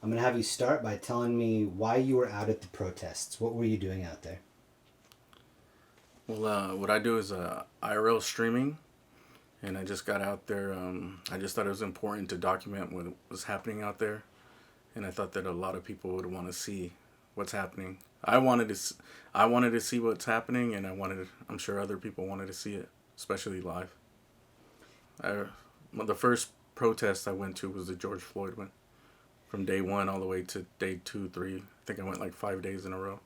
I'm going to have you start by telling me why you were out at the protests. What were you doing out there? Well, what I do is IRL streaming, and I just got out there. I just thought it was important to document what was happening out there, and I thought that a lot of people would want to see what's happening. I wanted to see what's happening, and I'm sure other people wanted to see it, especially live. I, the first protest I went to was the George Floyd one, from day one all the way to day two, three. I think I went like 5 days in a row.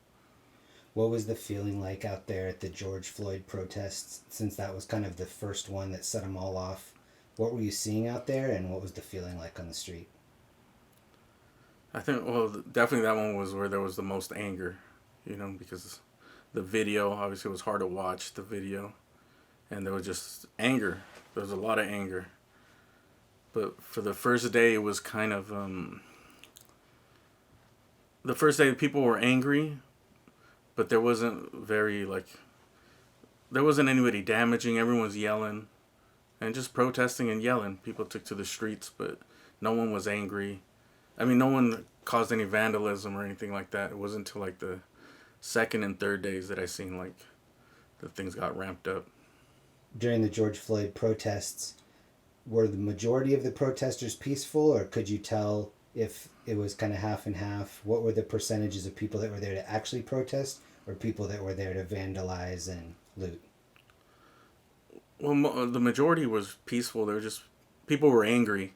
What was the feeling like out there at the George Floyd protests, since that was kind of the first one that set them all off? What were you seeing out there, and what was the feeling like on the street? I think, well, definitely that one was where there was the most anger, because the video obviously was hard to watch, the video, and there was just anger. There was a lot of anger. But for the first day, it was kind of the first day people were angry, but there wasn't anybody damaging. Everyone was yelling and just protesting and yelling. People took to the streets, but no one was angry. I mean, no one caused any vandalism or anything like that. It wasn't until like the second and third days that I seen like the things got ramped up. During the George Floyd protests, were the majority of the protesters peaceful, or could you tell if it was kind of half and half? What were the percentages of people that were there to actually protest, or people that were there to vandalize and loot? Well, the majority was peaceful. They were just people were angry,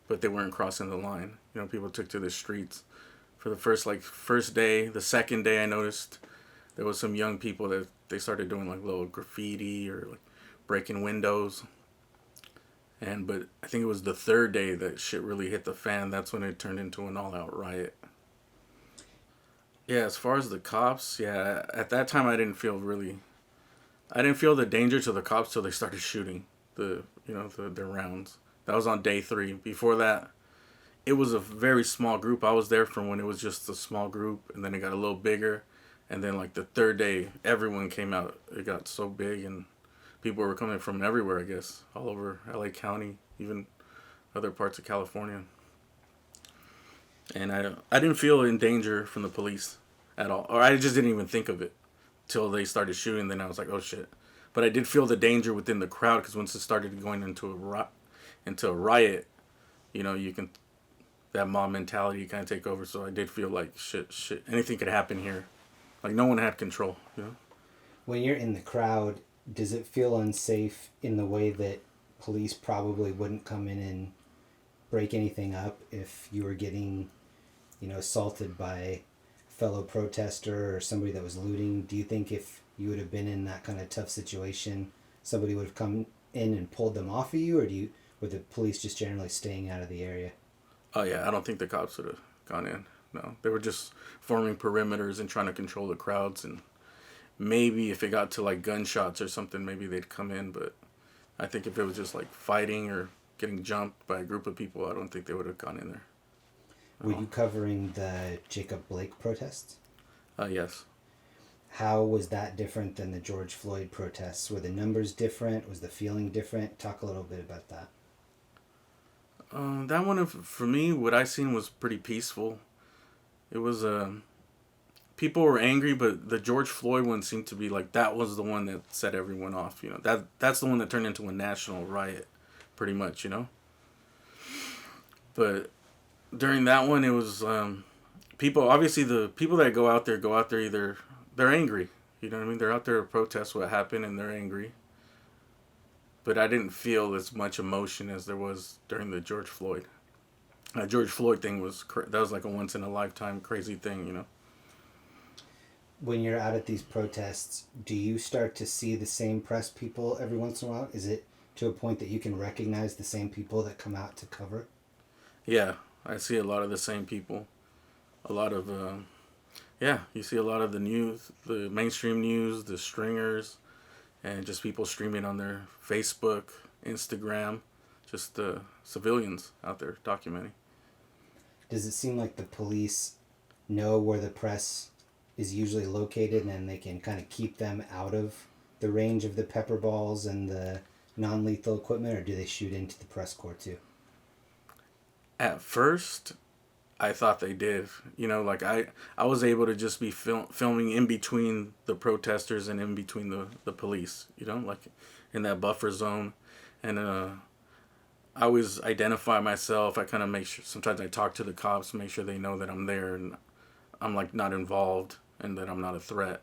but they weren't crossing the line. People took to the streets for the first day. The second day, I noticed there was some young people that they started doing like little graffiti or like breaking windows. But I think it was the third day that shit really hit the fan. That's when it turned into an all-out riot. Yeah, as far as the cops, yeah, at that time I didn't feel the danger to the cops till they started shooting their rounds. That was on day 3. Before that, it was a very small group. I was there from when it was just a small group, and then it got a little bigger, and then like the third day, everyone came out. It got so big, and people were coming from everywhere. I guess all over L.A. County, even other parts of California. And I didn't feel in danger from the police at all, or I just didn't even think of it till they started shooting. Then I was like, oh shit. But I did feel the danger within the crowd because once it started going into a riot, you can that mob mentality kind of take over. So I did feel like shit, anything could happen here. Like no one had control. When you're in the crowd, does it feel unsafe in the way that police probably wouldn't come in and break anything up if you were getting, assaulted by a fellow protester or somebody that was looting? Do you think if you would have been in that kind of tough situation, somebody would have come in and pulled them off of you, or were the police just generally staying out of the area? Oh yeah, I don't think the cops would have gone in. No, they were just forming perimeters and trying to control the crowds. And maybe if it got to like gunshots or something, maybe they'd come in. But I think if it was just like fighting or getting jumped by a group of people, I don't think they would have gone in there. Were you covering the Jacob Blake protests? Yes. How was that different than the George Floyd protests? Were the numbers different? Was the feeling different? Talk a little bit about that. That one, for me, what I seen was pretty peaceful. It was people were angry, but the George Floyd one seemed to be like that was the one that set everyone off. That's the one that turned into a national riot, pretty much. But during that one, it was people. Obviously, the people that go out there either they're angry. You know what I mean? They're out there to protest what happened, and they're angry. But I didn't feel as much emotion as there was during the George Floyd. That George Floyd thing that was like a once in a lifetime crazy thing. When you're out at these protests, do you start to see the same press people every once in a while? Is it to a point that you can recognize the same people that come out to cover? Yeah, I see a lot of the same people. A lot of, you see a lot of the news, the mainstream news, the stringers, and just people streaming on their Facebook, Instagram, just civilians out there documenting. Does it seem like the police know where the press is usually located and they can kind of keep them out of the range of the pepper balls and the non-lethal equipment, or do they shoot into the press corps too? At first, I thought they did. Like I was able to just be filming in between the protesters and in between the police, like in that buffer zone. And I always identify myself. I kind of make sure, sometimes I talk to the cops, make sure they know that I'm there and I'm like not involved and that I'm not a threat.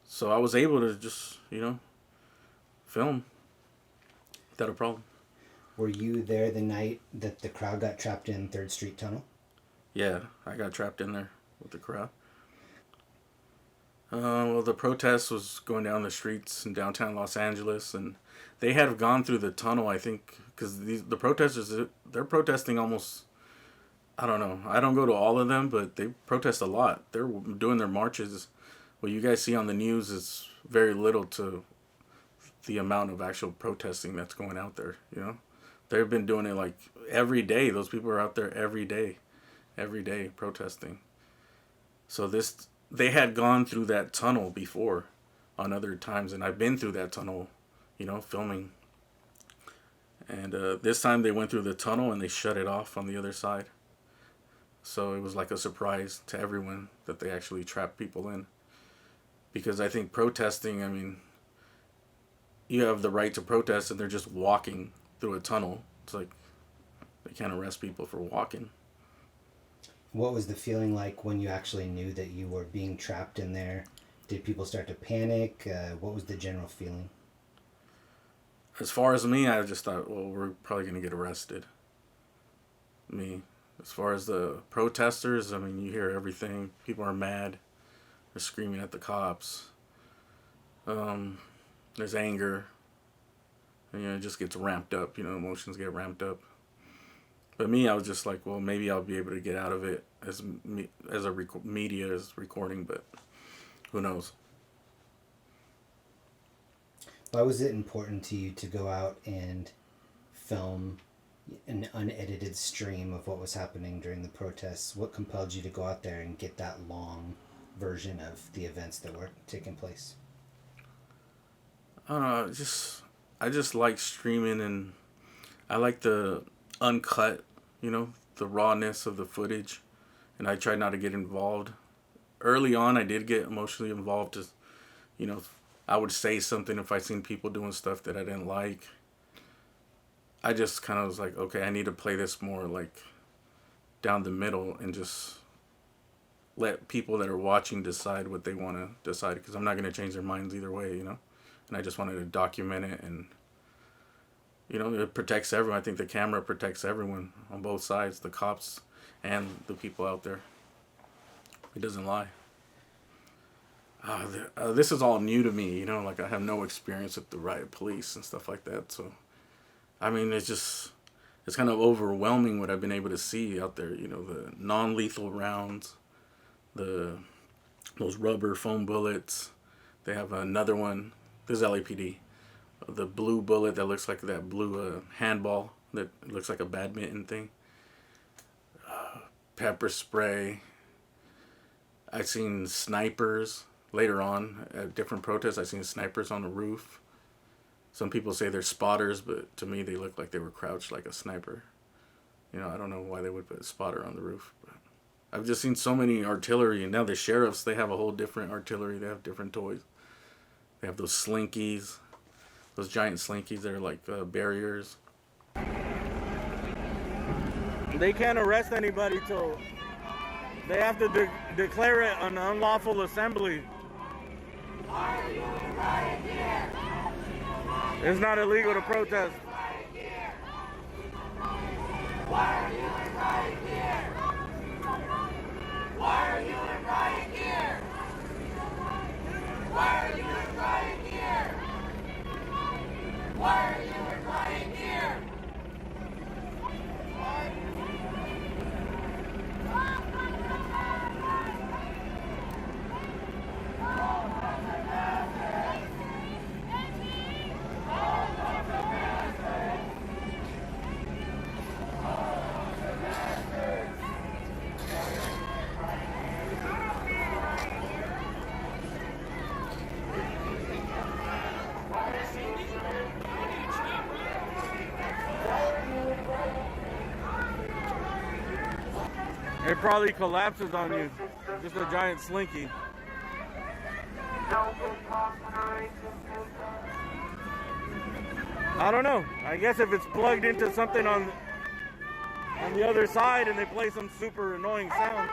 So I was able to just, film without a problem. Were you there the night that the crowd got trapped in 3rd Street Tunnel? Yeah, I got trapped in there with the crowd. Well, the protest was going down the streets in downtown Los Angeles, and they had gone through the tunnel, I think, because the protesters, they're protesting almost, I don't know, I don't go to all of them, but they protest a lot. They're doing their marches. What you guys see on the news is very little to the amount of actual protesting that's going out there, They've been doing it like every day. Those people are out there every day protesting. So they had gone through that tunnel before on other times, and I've been through that tunnel, filming. And this time they went through the tunnel and they shut it off on the other side. So it was like a surprise to everyone that they actually trapped people in. Because I think protesting, I mean, you have the right to protest and they're just walking through a tunnel. It's like they can't arrest people for walking. What was the feeling like when you actually knew that you were being trapped in there? Did people start to panic? What was the general feeling? As far as me, I just thought, well, we're probably going to get arrested. Me. As far as the protesters, I mean, you hear everything. People are mad. They're screaming at the cops. There's anger. And, it just gets ramped up. Emotions get ramped up. But me, I was just like, well, maybe I'll be able to get out of it as media is recording, but who knows? Why was it important to you to go out and film an unedited stream of what was happening during the protests? What compelled you to go out there and get that long version of the events that were taking place? I don't know, I just like streaming, and I like the uncut, the rawness of the footage, and I try not to get involved. Early on, I did get emotionally involved. I would say something if I seen people doing stuff that I didn't like. I just kind of was like, okay, I need to play this more like down the middle and just let people that are watching decide what they want to decide, because I'm not going to change their minds either way, And I just wanted to document it, and it protects everyone. I think the camera protects everyone on both sides, the cops and the people out there. It doesn't lie. This is all new to me, like I have no experience with the riot police and stuff like that. So, I mean, it's kind of overwhelming what I've been able to see out there. The non-lethal rounds, those rubber foam bullets. They have another one. This is LAPD. The blue bullet that looks like that blue handball that looks like a badminton thing. Pepper spray. I've seen snipers later on at different protests. I've seen snipers on the roof. Some people say they're spotters, but to me they look like they were crouched like a sniper. I don't know why they would put a spotter on the roof. But I've just seen so many artillery, and now the sheriffs, they have a whole different artillery. They have different toys. They have those slinkies. Those giant slinkies that are like barriers. They can't arrest anybody till they have to declare it an unlawful assembly. Why are you in riot gear? It's not illegal to protest. Why are you in riot gear? Why are you in riot gear? Why are you in riot gear? Why are you in riot gear? It probably collapses on you. Just a giant slinky. I don't know. I guess if it's plugged into something on the other side and they play some super annoying sound.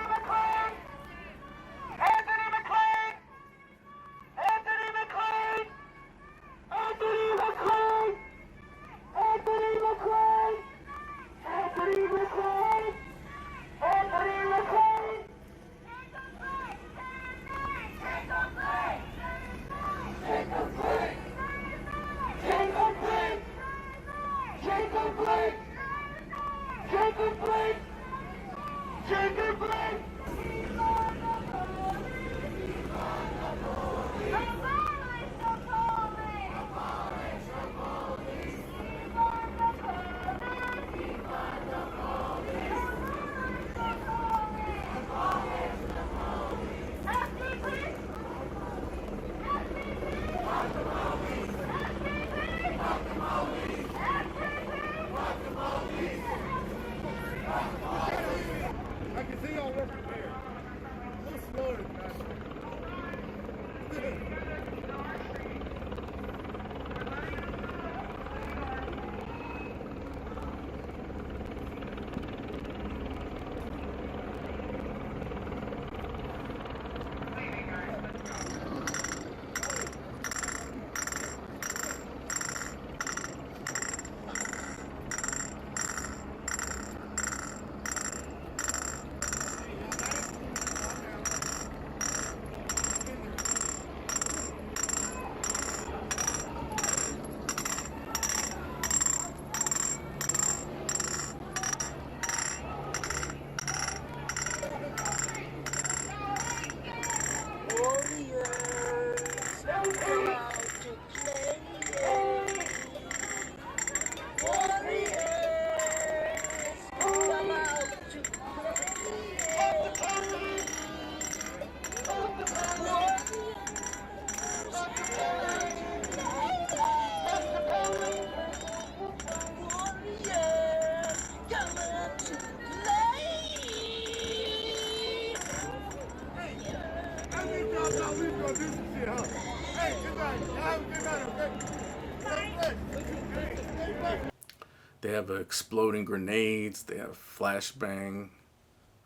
They have exploding grenades. They have flashbang.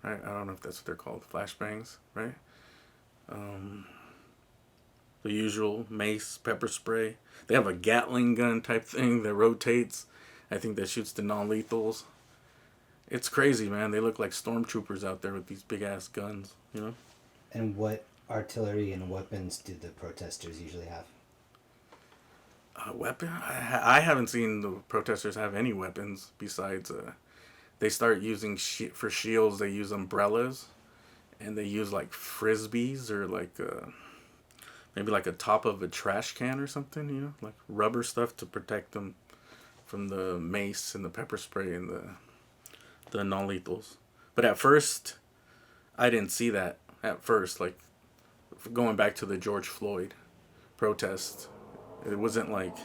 Right? I don't know if that's what they're called. Flashbangs, right? The usual mace, pepper spray. They have a Gatling gun type thing that rotates. I think that shoots the non-lethals. It's crazy, man. They look like stormtroopers out there with these big ass guns, you know? And what artillery and weapons do the protesters usually have? Weapon? I haven't seen the protesters have any weapons besides they start using for shields. They use umbrellas, and they use like frisbees or like maybe like a top of a trash can or something. You know, like rubber stuff to protect them from the mace and the pepper spray and the non-lethals. But at first, I didn't see that. At first, like going back to the George Floyd protest. It wasn't like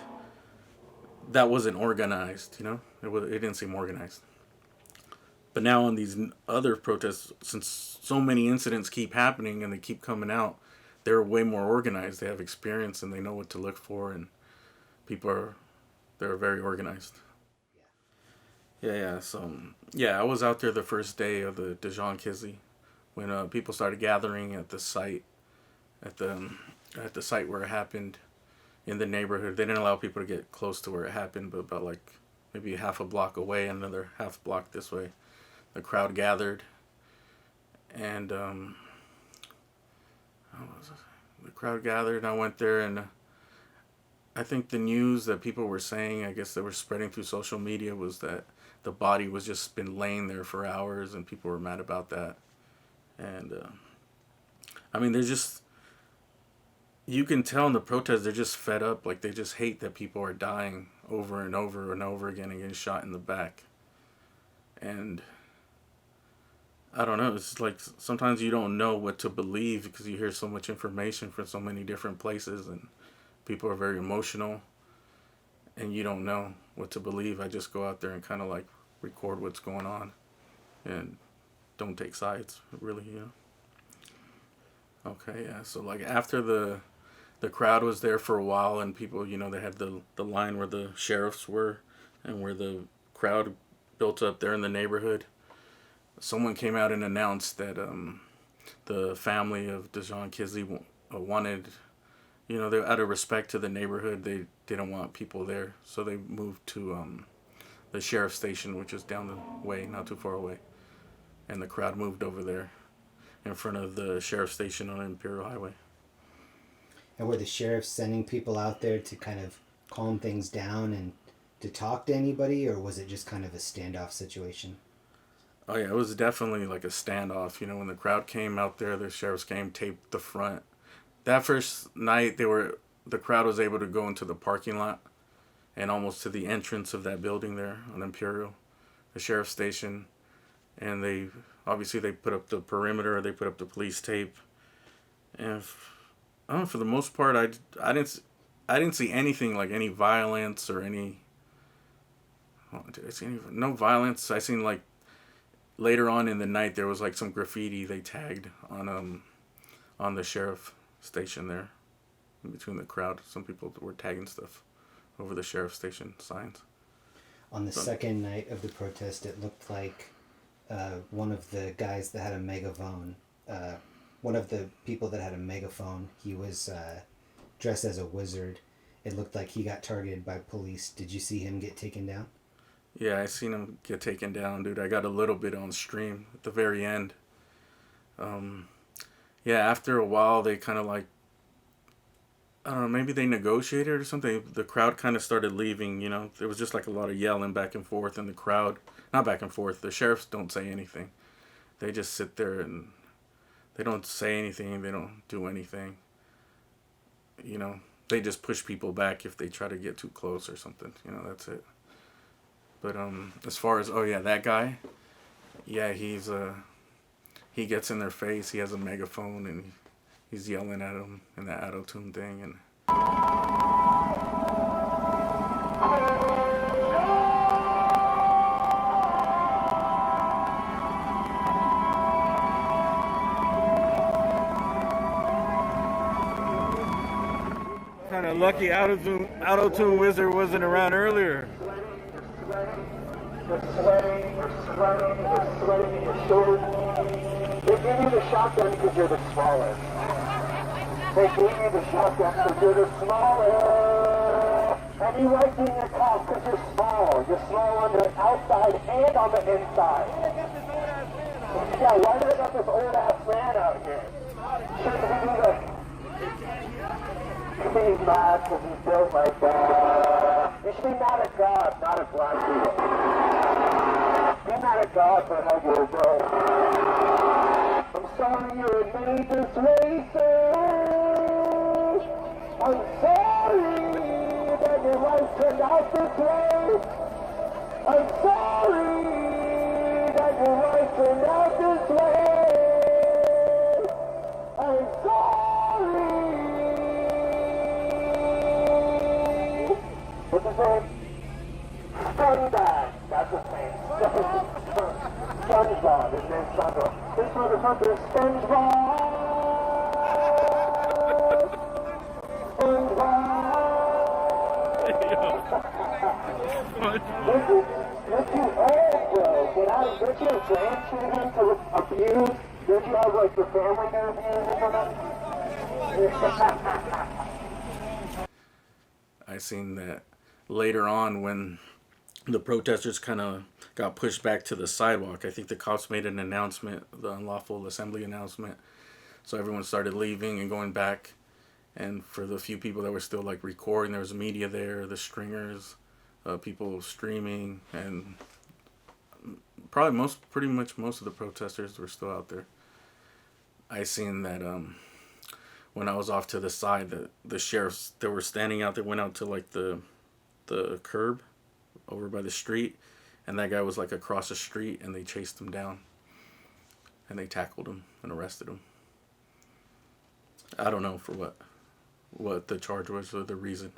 that wasn't organized, you know. It didn't seem organized. But now on these other protests, since so many incidents keep happening and they keep coming out, they're way more organized. They have experience and they know what to look for, and they're very organized. Yeah. So I was out there the first day of the Dijon Kizzy when people started gathering at the site, at the site where it happened. In the neighborhood, they didn't allow people to get close to where it happened, but about like maybe half a block away, another half block this way, the crowd gathered, and the crowd gathered. And I went there, and I think the news that people were saying, I guess they were spreading through social media, was that the body was just been laying there for hours, and people were mad about that. And I mean, they're just. You can tell in the protests they're just fed up. Like, they just hate that people are dying over and over and over again and getting shot in the back. And I don't know. It's like sometimes you don't know what to believe because you hear so much information from so many different places and people are very emotional and you don't know what to believe. I just go out there and kind of like record what's going on. And don't take sides, really, Okay, yeah. So like after the crowd was there for a while, and people, they had the line where the sheriffs were, and where the crowd built up there in the neighborhood. Someone came out and announced that the family of Dejon Kisley wanted, they, out of respect to the neighborhood, they didn't want people there, so they moved to the sheriff's station, which is down the way, not too far away, and the crowd moved over there in front of the sheriff's station on Imperial Highway. And were the sheriffs sending people out there to kind of calm things down and to talk to anybody, or was it just kind of a standoff situation? Oh yeah, it was definitely like a standoff. When the crowd came out there, the sheriffs came, taped the front. That first night, the crowd was able to go into the parking lot and almost to the entrance of that building there on Imperial, the sheriff's station, and they put up the perimeter, they put up the police tape, and I don't know, for the most part, I didn't see anything like any violence or any. Oh, did I see any? No violence. I seen like later on in the night there was like some graffiti they tagged on the sheriff station there, in between the crowd. Some people were tagging stuff over the sheriff station signs. On the second night of the protest, it looked like one of the guys that had a megaphone, one of the people that had a megaphone, he was dressed as a wizard. It looked like he got targeted by police. Did you see him get taken down? Yeah, I seen him get taken down, dude. I got a little bit on stream at the very end. Yeah, after a while, they kind of like, I don't know, maybe they negotiated or something. The crowd kind of started leaving, There was just like a lot of yelling back and forth, and the crowd, not back and forth, the sheriffs don't say anything. They just sit there and they don't say anything. They don't do anything. They just push people back if they try to get too close or something. That's it. But as far as, that guy, yeah, he gets in their face. He has a megaphone and he's yelling at them in that auto-tune thing, and Kind of lucky auto-tune wizard wasn't around earlier. You're sweating in your shorts. They gave you the shotgun because you're the smallest. They gave you the shotgun because you're the smallest. And you like being a cop because you're small. You're small on the outside and on the inside. Yeah, why do they got this old ass man out here? Shouldn't he be the... He's mad because he's built like that. You should be mad at God, not at black people. Be mad at God for how you're built. I'm sorry you admitted this racist. I'm sorry that your life turned out this way. I'm sorry that your life turned out this way. I'm sorry. What's his name? Scumbag. That's his name. SpongeBob. His name's SpongeBob. This motherfucker is SpongeBob. You're too old, bro. Don't you have grandchildren to abuse? Don't you have, like, your family to abuse or something? I seen that later on when the protesters kind of got pushed back to the sidewalk. I think the cops made an announcement, the unlawful assembly announcement. So everyone started leaving and going back. And for the few people that were still like recording, there was media there, the stringers, people streaming, and probably pretty much most of the protesters were still out there. I seen that when I was off to the side, the sheriffs that were standing out there went out to like the curb over by the street, and that guy was like across the street, and they chased him down and they tackled him and arrested him. I don't know for what the charge was or the reason.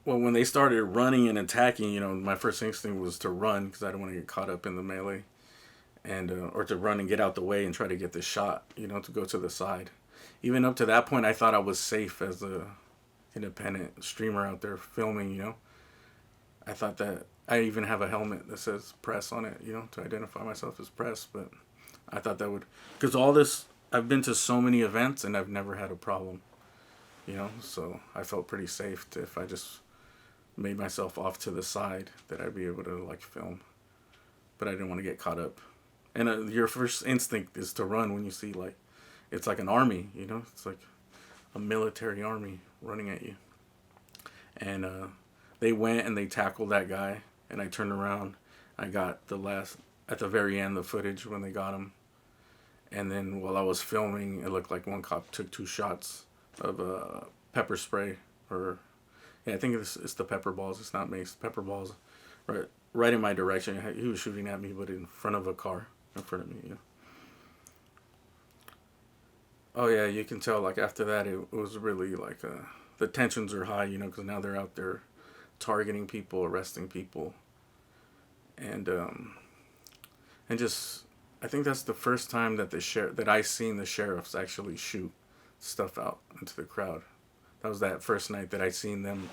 Well, when they started running and attacking, my first instinct was to run because I didn't want to get caught up in the melee. and or to run and get out the way and try to get the shot, you know, to go to the side. Even up to that point, I thought I was safe as a independent streamer out there filming, you know. I thought that I even have a helmet that says press on it, you know, to identify myself as press, but I thought that would, because all this, I've been to so many events and I've never had a problem, you know, so I felt pretty safe to, if I just made myself off to the side, that I'd be able to like film, but I didn't want to get caught up. And your first instinct is to run when you see like, it's like an army, you know, it's like a military army running at you. And they went and they tackled that guy, and I turned around. I got the last, at the very end, the footage when they got him. And then while I was filming, it looked like one cop took 2 shots of pepper spray, or yeah, I think it's the pepper balls. It's not mace, pepper balls, right in my direction. He was shooting at me, but in front of a car in front of me. You know. Oh yeah, you can tell. Like after that, it was really like the tensions are high, you know, because now they're out there targeting people, arresting people, and just I think that's the first time that that I seen the sheriffs actually shoot stuff out into the crowd. That was that first night that I seen them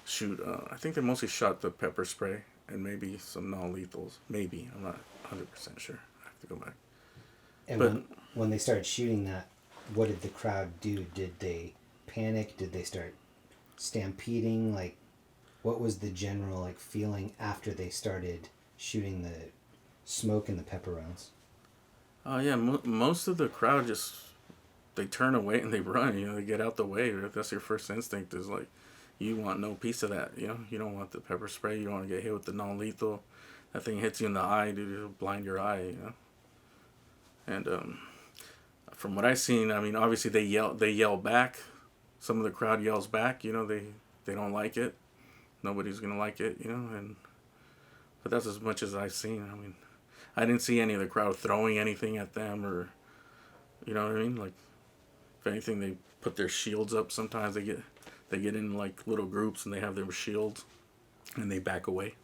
shoot. I think they mostly shot the pepper spray and maybe some non-lethals. Maybe, I'm not 100% sure. I have to go back. And but when they started shooting that, what did the crowd do? Did they panic? Did they start stampeding? Like, what was the general like feeling after they started shooting the smoke and the pepper rounds? yeah, most of the crowd just, they turn away and they run. You know, they get out the way. That's your first instinct, is like, you want no piece of that. You know, you don't want the pepper spray. You don't want to get hit with the non-lethal. That thing hits you in the eye, dude. It'll blind your eye. You know. And from what I've seen, I mean, obviously they yell back. Some of the crowd yells back. You know, they don't like it. Nobody's gonna like it. You know, but that's as much as I've seen. I mean, I didn't see any of the crowd throwing anything at them, or, you know what I mean? Like, if anything, they put their shields up. Sometimes they get in like little groups and they have their shields and they back away.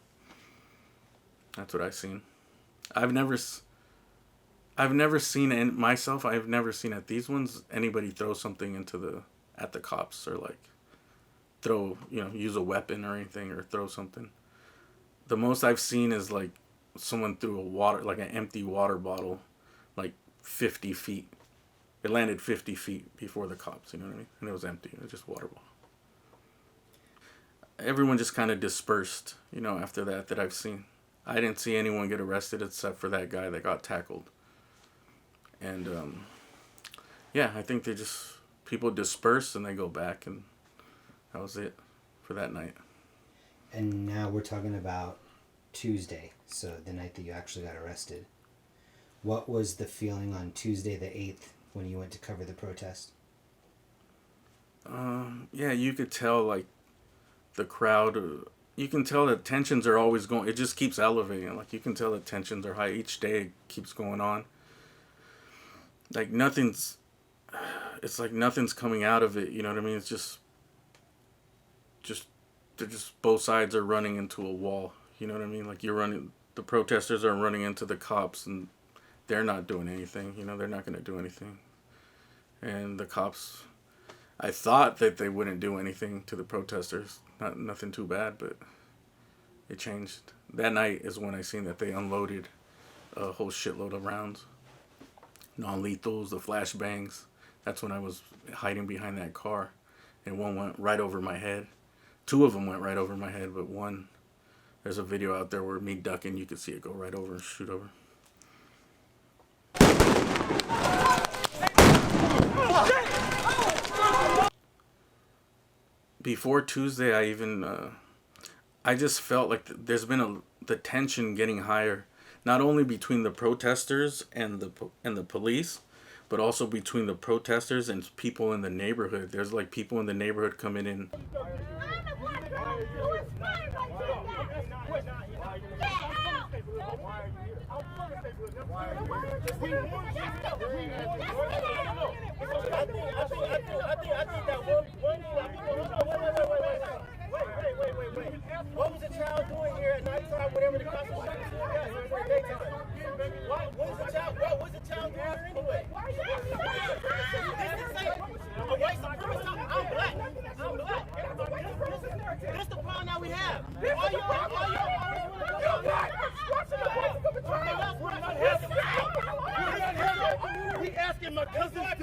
That's what I've seen. I've never seen myself. I've never seen at these ones anybody throw something at the cops, or like use a weapon or anything, or throw something. The most I've seen is like someone threw like an empty water bottle, like 50 feet. It landed 50 feet before the cops, you know what I mean? And it was empty. It was just water bottle. Everyone just kind of dispersed, you know, after that I've seen. I didn't see anyone get arrested except for that guy that got tackled. And, yeah, I think people disperse and they go back, and that was it for that night. And now we're talking about Tuesday, so the night that you actually got arrested. What was the feeling on Tuesday the 8th when you went to cover the protest? Yeah, you could tell, like, the crowd, you can tell that tensions are always going, it just keeps elevating. Like, you can tell that tensions are high. Each day it keeps going on. Like, it's like nothing's coming out of it, you know what I mean? It's just both sides are running into a wall, you know what I mean? Like, the protesters are running into the cops, and they're not doing anything, you know, they're not going to do anything. And the cops, I thought that they wouldn't do anything to the protesters, nothing too bad, but it changed. That night is when I seen that they unloaded a whole shitload of rounds. Non-lethals, the flashbangs. That's when I was hiding behind that car, and one went right over my head. 2 of them went right over my head, but one, there's a video out there where me ducking, you could see it go right over and shoot over. Before Tuesday, I just felt like there's been the tension getting higher, not only between the protesters and the police, but also between the protesters and people in the neighborhood. There's like people in the neighborhood coming in. What was the child doing here at nighttime, whatever the consequences? Why?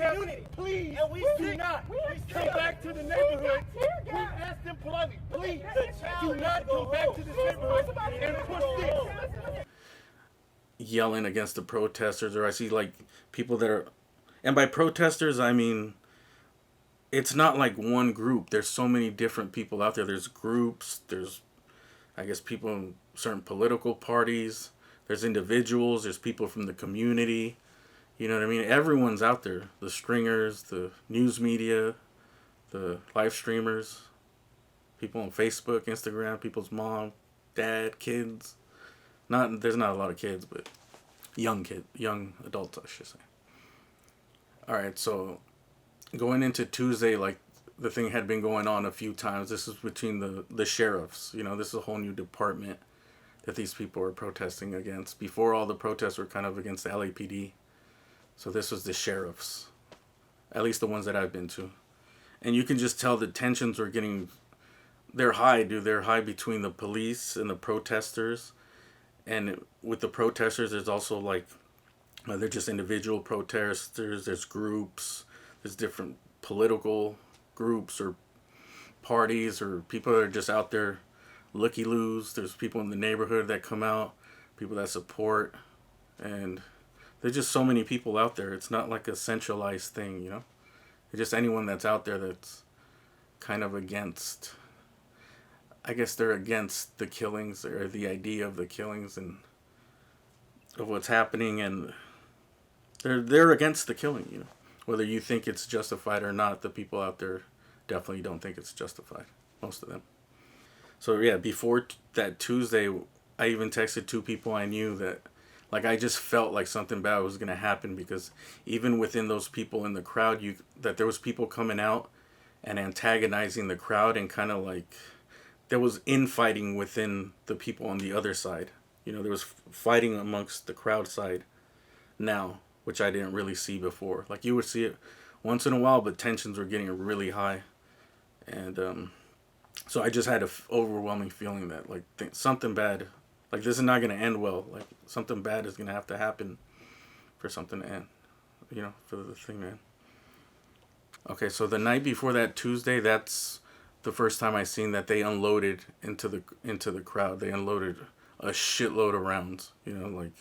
community. Please, and we do not come back to the neighborhood. We ask them politely, please, do not come back to this neighborhood and push this. Yelling against the protesters, or I see like people that are, and by protesters I mean it's not like one group. There's so many different people out there. There's groups, there's I guess people in certain political parties, there's individuals, there's people from the community, you know what I mean? Everyone's out there. The stringers, the news media, the live streamers, people on Facebook, Instagram, people's mom, dad, kids. There's not a lot of kids, but young adults, I should say. All right, so going into Tuesday, like the thing had been going on a few times. This is between the sheriffs. You know, this is a whole new department that these people are protesting against. Before, all the protests were kind of against the LAPD. So this was the sheriffs, at least the ones that I've been to. And you can just tell the tensions were they're high, dude. They're high between the police and the protesters. And with the protesters, there's also like, they're just individual protesters. There's groups. There's different political groups or parties or people that are just out there looky-loos. There's people in the neighborhood that come out, people that support. And there's just so many people out there. It's not like a centralized thing, you know? It's just anyone that's out there that's kind of against... I guess they're against the killings or the idea of the killings and of what's happening, and they're against the killing, you know. Whether you think it's justified or not, the people out there definitely don't think it's justified, most of them. So yeah, before that Tuesday, I even texted 2 people I knew that, like, I just felt like something bad was going to happen, because even within those people in the crowd, that there was people coming out and antagonizing the crowd, and kind of like there was infighting within the people on the other side. You know, there was fighting amongst the crowd side now, which I didn't really see before. Like, you would see it once in a while, but tensions were getting really high. And so I just had an overwhelming feeling that, like, something bad, like, this is not going to end well. Like, something bad is going to have to happen for something to end, you know, for the thing to end. Okay, so the night before that Tuesday, that's the first time I seen that they unloaded into the crowd. They unloaded a shitload of rounds, you know, like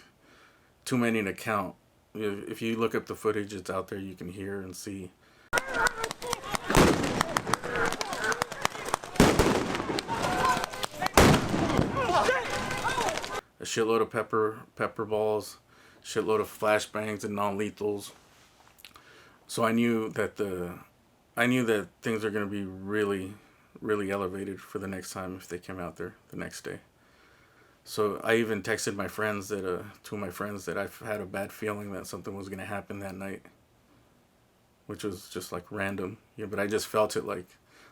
too many to count. If you look up the footage, it's out there. You can hear and see. A shitload of pepper balls, shitload of flashbangs and non-lethals. So I knew that things are going to be really, really elevated for the next time if they came out there the next day. So I even texted my friends that 2 of my friends that I've had a bad feeling that something was going to happen that night, which was just like random. Yeah, but I just felt it, like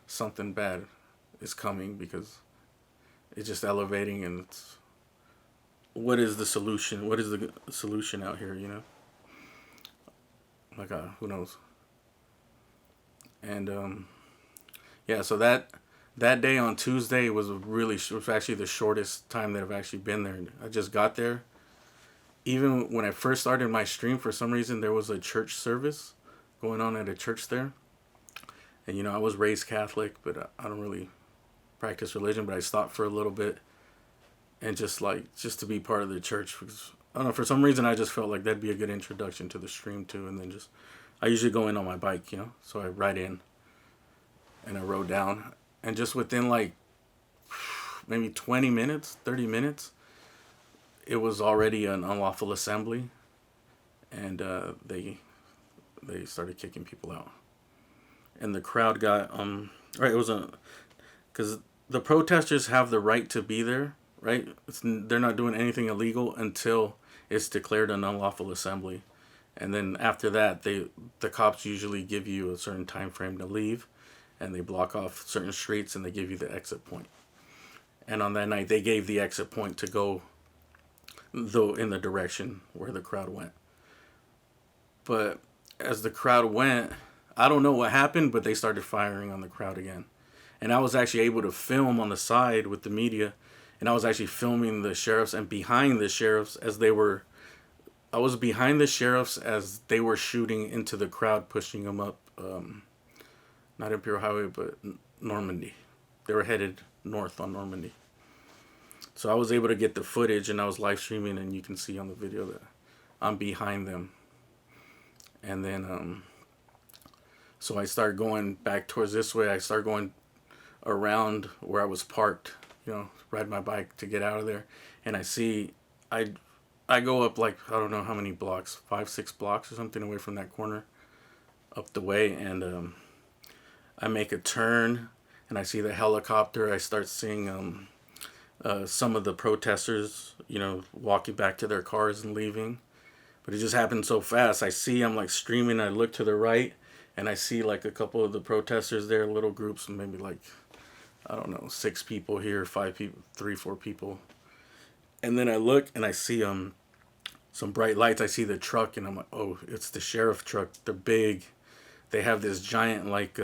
something bad is coming, because it's just elevating, and what is the solution? What is the solution out here, you know? Like, who knows? And yeah, so that day on Tuesday was actually the shortest time that I've actually been there. I just got there. Even when I first started my stream, for some reason there was a church service going on at a church there. And you know, I was raised Catholic, but I don't really practice religion, but I stopped for a little bit, and just to be part of the church, because I don't know, for some reason I just felt like that'd be a good introduction to the stream too. And then I usually go in on my bike, you know, so I ride in and I rode down, and just within like maybe 20 minutes, 30 minutes, it was already an unlawful assembly, and they started kicking people out, and the crowd got right. It was because the protesters have the right to be there, right? They're not doing anything illegal until it's declared an unlawful assembly. And then after that, the cops usually give you a certain time frame to leave, and they block off certain streets, and they give you the exit point. And on that night, they gave the exit point to go in the direction where the crowd went. But as the crowd went, I don't know what happened, but they started firing on the crowd again. And I was actually able to film on the side with the media, and I was actually filming the sheriffs and behind the sheriffs as they were I was behind the sheriffs as they were shooting into the crowd, pushing them up, not Imperial Highway, but Normandy. They were headed north on Normandy. So I was able to get the footage, and I was live streaming, and you can see on the video that I'm behind them. And then, so I started going back towards this way. I started going around where I was parked, you know, ride my bike to get out of there. And I see, I go up like, I don't know how many blocks, 5, 6 blocks or something away from that corner, up the way. And I make a turn, and I see the helicopter. I start seeing some of the protesters, you know, walking back to their cars and leaving. But it just happened so fast. I see, I'm like streaming. I look to the right, and I see like a couple of the protesters there, little groups, maybe like, I don't know, 6 people here, 5 people, 3, 4 people. And then I look, and I see some bright lights. I see the truck, and I'm like, oh, it's the sheriff truck. They're big. They have this giant, like,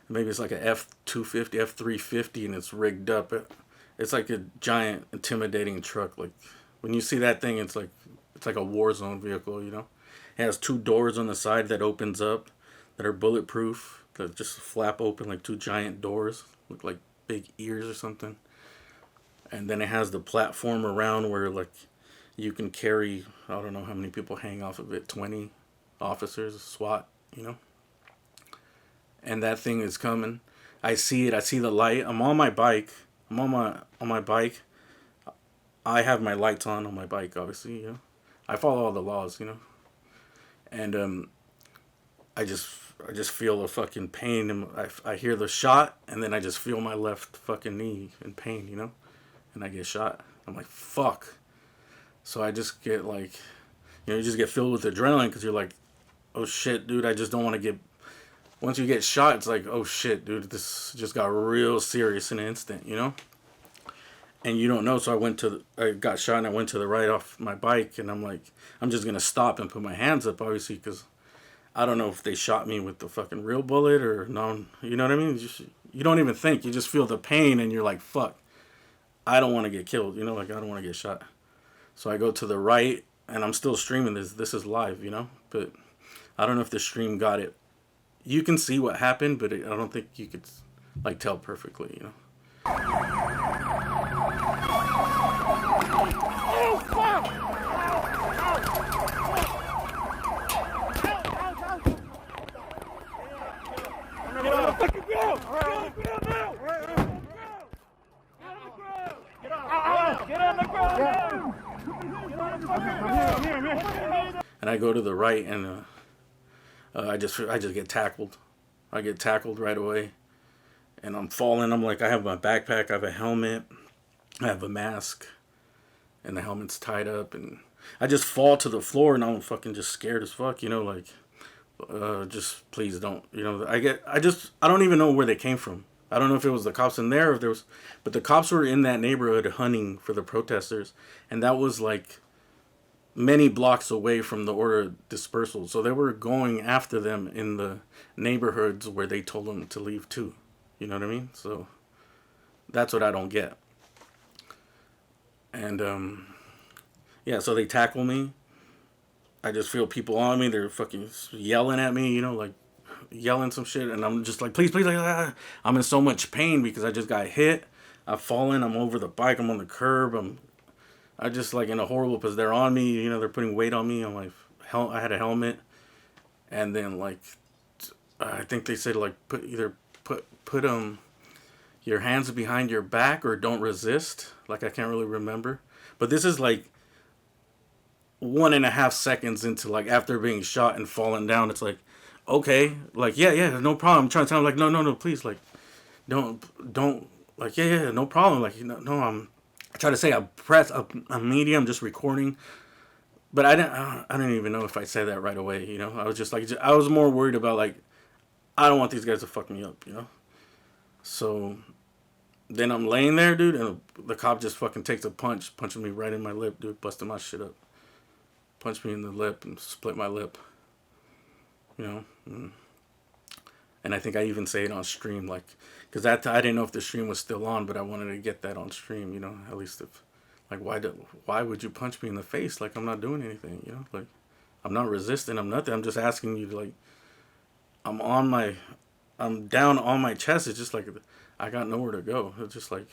maybe it's like a F-250, F-350, and it's rigged up. It's like a giant, intimidating truck. Like, when you see that thing, it's like a war zone vehicle, you know? It has 2 doors on the side that opens up that are bulletproof, that just flap open like 2 giant doors, look like big ears or something. And then it has the platform around where, like, you can carry, I don't know how many people hang off of it, 20 officers, SWAT, you know? And that thing is coming. I see it. I see the light. I'm on my bike. I'm on my bike. I have my lights on my bike, obviously, you know? I follow all the laws, you know? And I just feel a fucking pain. And I hear the shot, and then I just feel my left fucking knee in pain, you know? And I get shot. I'm like, fuck. So I just get like, you know, you just get filled with adrenaline because you're like, oh shit, dude, I just don't want to get... Once you get shot, it's like, oh shit, dude, this just got real serious in an instant, you know? And you don't know, so I got shot and I went to the right off my bike, and I'm like, I'm just going to stop and put my hands up, obviously, because I don't know if they shot me with the fucking real bullet or no, you know what I mean? You don't even think, you just feel the pain, and you're like, fuck, I don't want to get killed, you know, like, I don't want to get shot. So I go to the right, and I'm still streaming this is live, you know, but I don't know if the stream got it. You can see what happened, but I don't think you could, like, tell perfectly, you know. Oh, fuck! Get on the fucking ground! Get on the ground now! Get on the ground now! Get on the fucking ground! And I go to the right, and I just get tackled. I get tackled right away, and I'm falling. I'm like, I have my backpack, I have a helmet, I have a mask, and the helmet's tied up, and I just fall to the floor, and I'm fucking just scared as fuck, you know, like, just please don't, you know. I don't even know where they came from. I don't know if it was the cops in there, or if there was, but the cops were in that neighborhood hunting for the protesters, and that was like many blocks away from the order of dispersal. So they were going after them in the neighborhoods where they told them to leave too. You know what I mean? So that's what I don't get. And yeah, so they tackle me. I just feel people on me. They're fucking yelling at me, you know, like yelling some shit. And I'm just like, please, please. Like, I'm in so much pain because I just got hit. I've fallen. I'm over the bike. I'm on the curb. I just like in a horrible because they're on me, you know, they're putting weight on me. I had a helmet, and then like I think they said like put your hands behind your back or don't resist. Like, I can't really remember, but this is like 1.5 seconds into, like, after being shot and falling down. It's like, okay, like, yeah, no problem. I'm trying to tell them, like, no, please, like, don't, like, yeah, no problem. Like, no, I try to say I press a medium, just recording, but I didn't even know if I said that right away, you know. I was just like, I was more worried about, like, I don't want these guys to fuck me up, you know. So then I'm laying there, dude, and the cop just fucking takes a punching me right in my lip, dude, busting my shit up. Punched me in the lip and split my lip, you know. And I think I even say it on stream, like, because I didn't know if the stream was still on, but I wanted to get that on stream, you know, at least if, Like, why would you punch me in the face? Like, I'm not doing anything, you know? Like, I'm not resisting, I'm nothing. I'm just asking you to, like, I'm down on my chest. It's just like, I got nowhere to go. It's just like,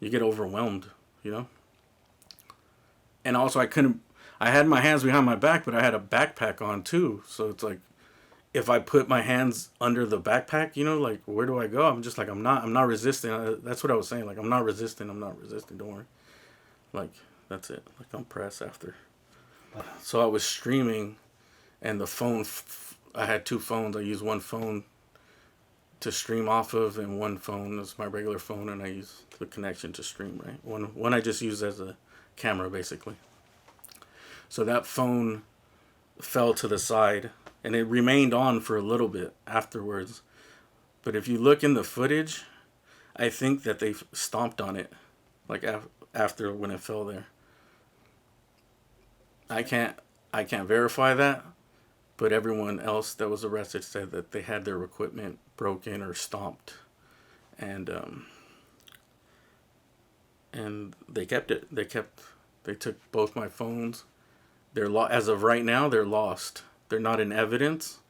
you get overwhelmed, you know? And also, I had my hands behind my back, but I had a backpack on too. So it's like, if I put my hands under the backpack, you know, like, where do I go? I'm just like, I'm not resisting. That's what I was saying. Like, I'm not resisting. Don't worry. Like, that's it. Like, I'm pressed after. So I was streaming, and the phone, I had two phones. I used one phone to stream off of, and one phone is my regular phone, and I use the connection to stream, right? One I just use as a camera, basically. So that phone fell to the side, and it remained on for a little bit afterwards. But if you look in the footage, I think that they stomped on it, like after when it fell there. I can't verify that, but everyone else that was arrested said that they had their equipment broken or stomped, and they kept it. They took both my phones. As of right now, they're lost. They're not in evidence,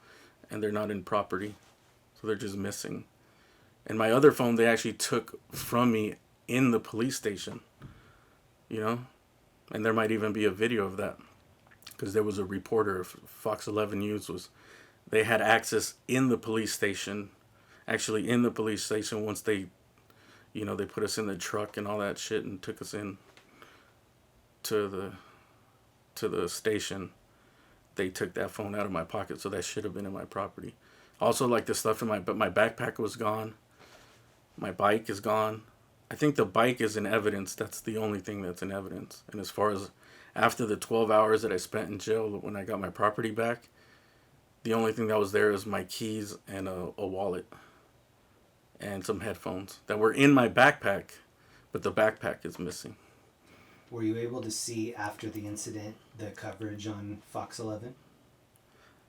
and they're not in property, so they're just missing. And my other phone, they actually took from me in the police station, you know? And there might even be a video of that, because there was a reporter, Fox 11 News they had access in the police station, actually in the police station once they, you know, they put us in the truck and all that shit and took us in to the station. They took that phone out of my pocket, so that should have been in my property. Also, like, the stuff but my backpack was gone. My bike is gone. I think the bike is in evidence. That's the only thing that's in evidence. And as far as after the 12 hours that I spent in jail, when I got my property back, the only thing that was there is my keys and a wallet and some headphones that were in my backpack, but the backpack is missing. Were you able to see after the incident the coverage on Fox 11?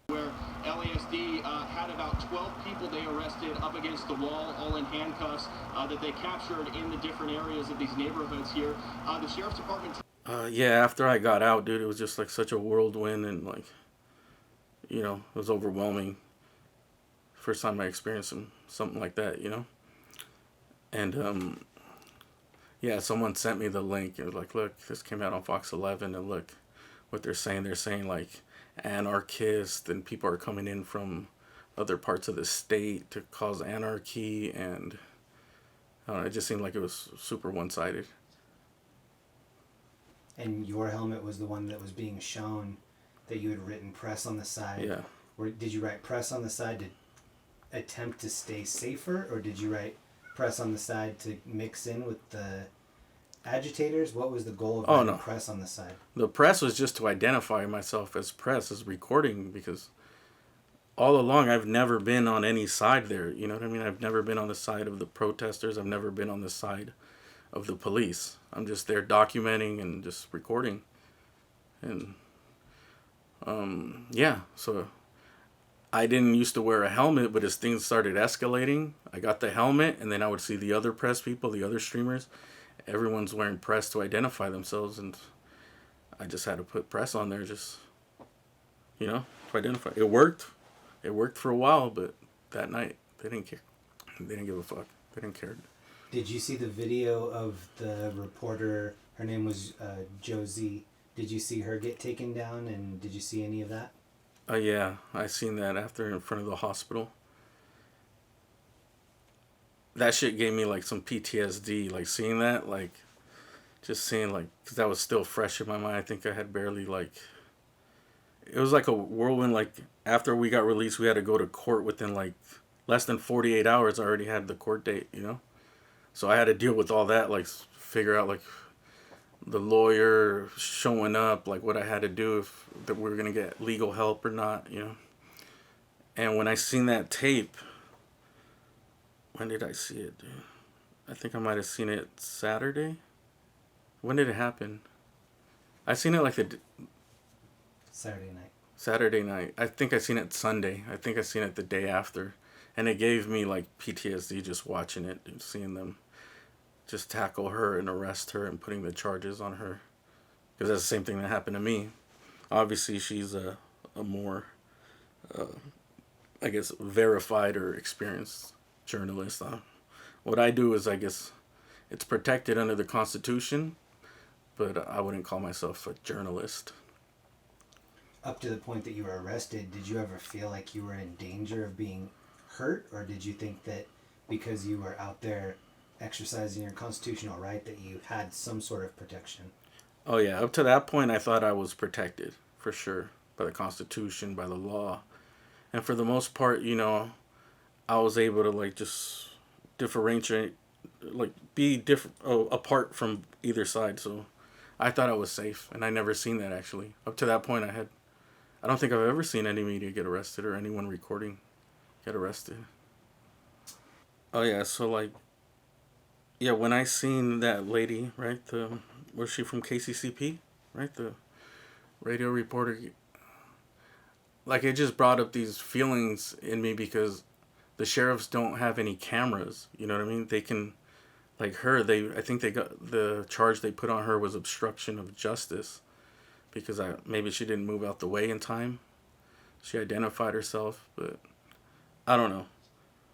Where L.A.S.D. had about 12 people they arrested up against the wall, all in handcuffs, that they captured in the different areas of these neighborhoods here. The Sheriff's Department... Yeah, after I got out, dude, it was just like such a whirlwind, and, like, you know, it was overwhelming. First time I experienced something like that, you know? And, yeah, someone sent me the link. It was like, look, this came out on Fox 11, and look what they're saying. They're saying, like, anarchists, and people are coming in from other parts of the state to cause anarchy, and I don't know, it just seemed like it was super one-sided. And your helmet was the one that was being shown that you had written press on the side. Yeah. Did you write press on the side to attempt to stay safer, or did you write press on the side to mix in with the agitators? What was the goal of writing press on the side? The press was just to identify myself as press, as recording, because all along I've never been on any side there. You know what I mean? I've never been on the side of the protesters. I've never been on the side of the police. I'm just there documenting and just recording. And yeah, so I didn't used to wear a helmet, but as things started escalating, I got the helmet, and then I would see the other press people, the other streamers. Everyone's wearing press to identify themselves, and I just had to put press on there, just, you know, to identify. It worked. It worked for a while, but that night, they didn't care. They didn't give a fuck. They didn't care. Did you see the video of the reporter? Her name was Josie. Did you see her get taken down, and did you see any of that? Yeah, I seen that after in front of the hospital. That shit gave me, like, some PTSD, like, seeing that, like, just seeing, like, because that was still fresh in my mind. I think I had barely, like, it was like a whirlwind. Like, after we got released, we had to go to court within, like, less than 48 hours. I already had the court date, you know? So I had to deal with all that, like, figure out, like, the lawyer showing up, like, what I had to do, if that we were going to get legal help or not, you know? And when I seen that tape, when did I see it, dude? I think I might have seen it Saturday. When did it happen? I seen it like Saturday night. Saturday night. I think I seen it Sunday. I think I seen it the day after. And it gave me, like, PTSD just watching it and seeing them. just tackle her and arrest her and putting the charges on her. Because that's the same thing that happened to me. Obviously, she's a more, I guess, verified or experienced journalist. What I do is, I guess, it's protected under the Constitution, but I wouldn't call myself a journalist. Up to the point that you were arrested, did you ever feel like you were in danger of being hurt, or did you think that because you were out there exercising your constitutional right that you had some sort of protection? Oh yeah, up to that point I thought I was protected, for sure, by the Constitution, by the law. And for the most part, you know, I was able to like just differentiate, like be different, apart from either side. So I thought I was safe, and I never seen that actually. Up to that point I don't think I've ever seen any media get arrested or anyone recording get arrested. Oh yeah, so like, yeah, when I seen that lady, right, was she from KCCP, right, the radio reporter, like it just brought up these feelings in me because the sheriffs don't have any cameras, you know what I mean? They can, like her, I think they got, the charge they put on her was obstruction of justice because maybe she didn't move out the way in time. She identified herself, but I don't know.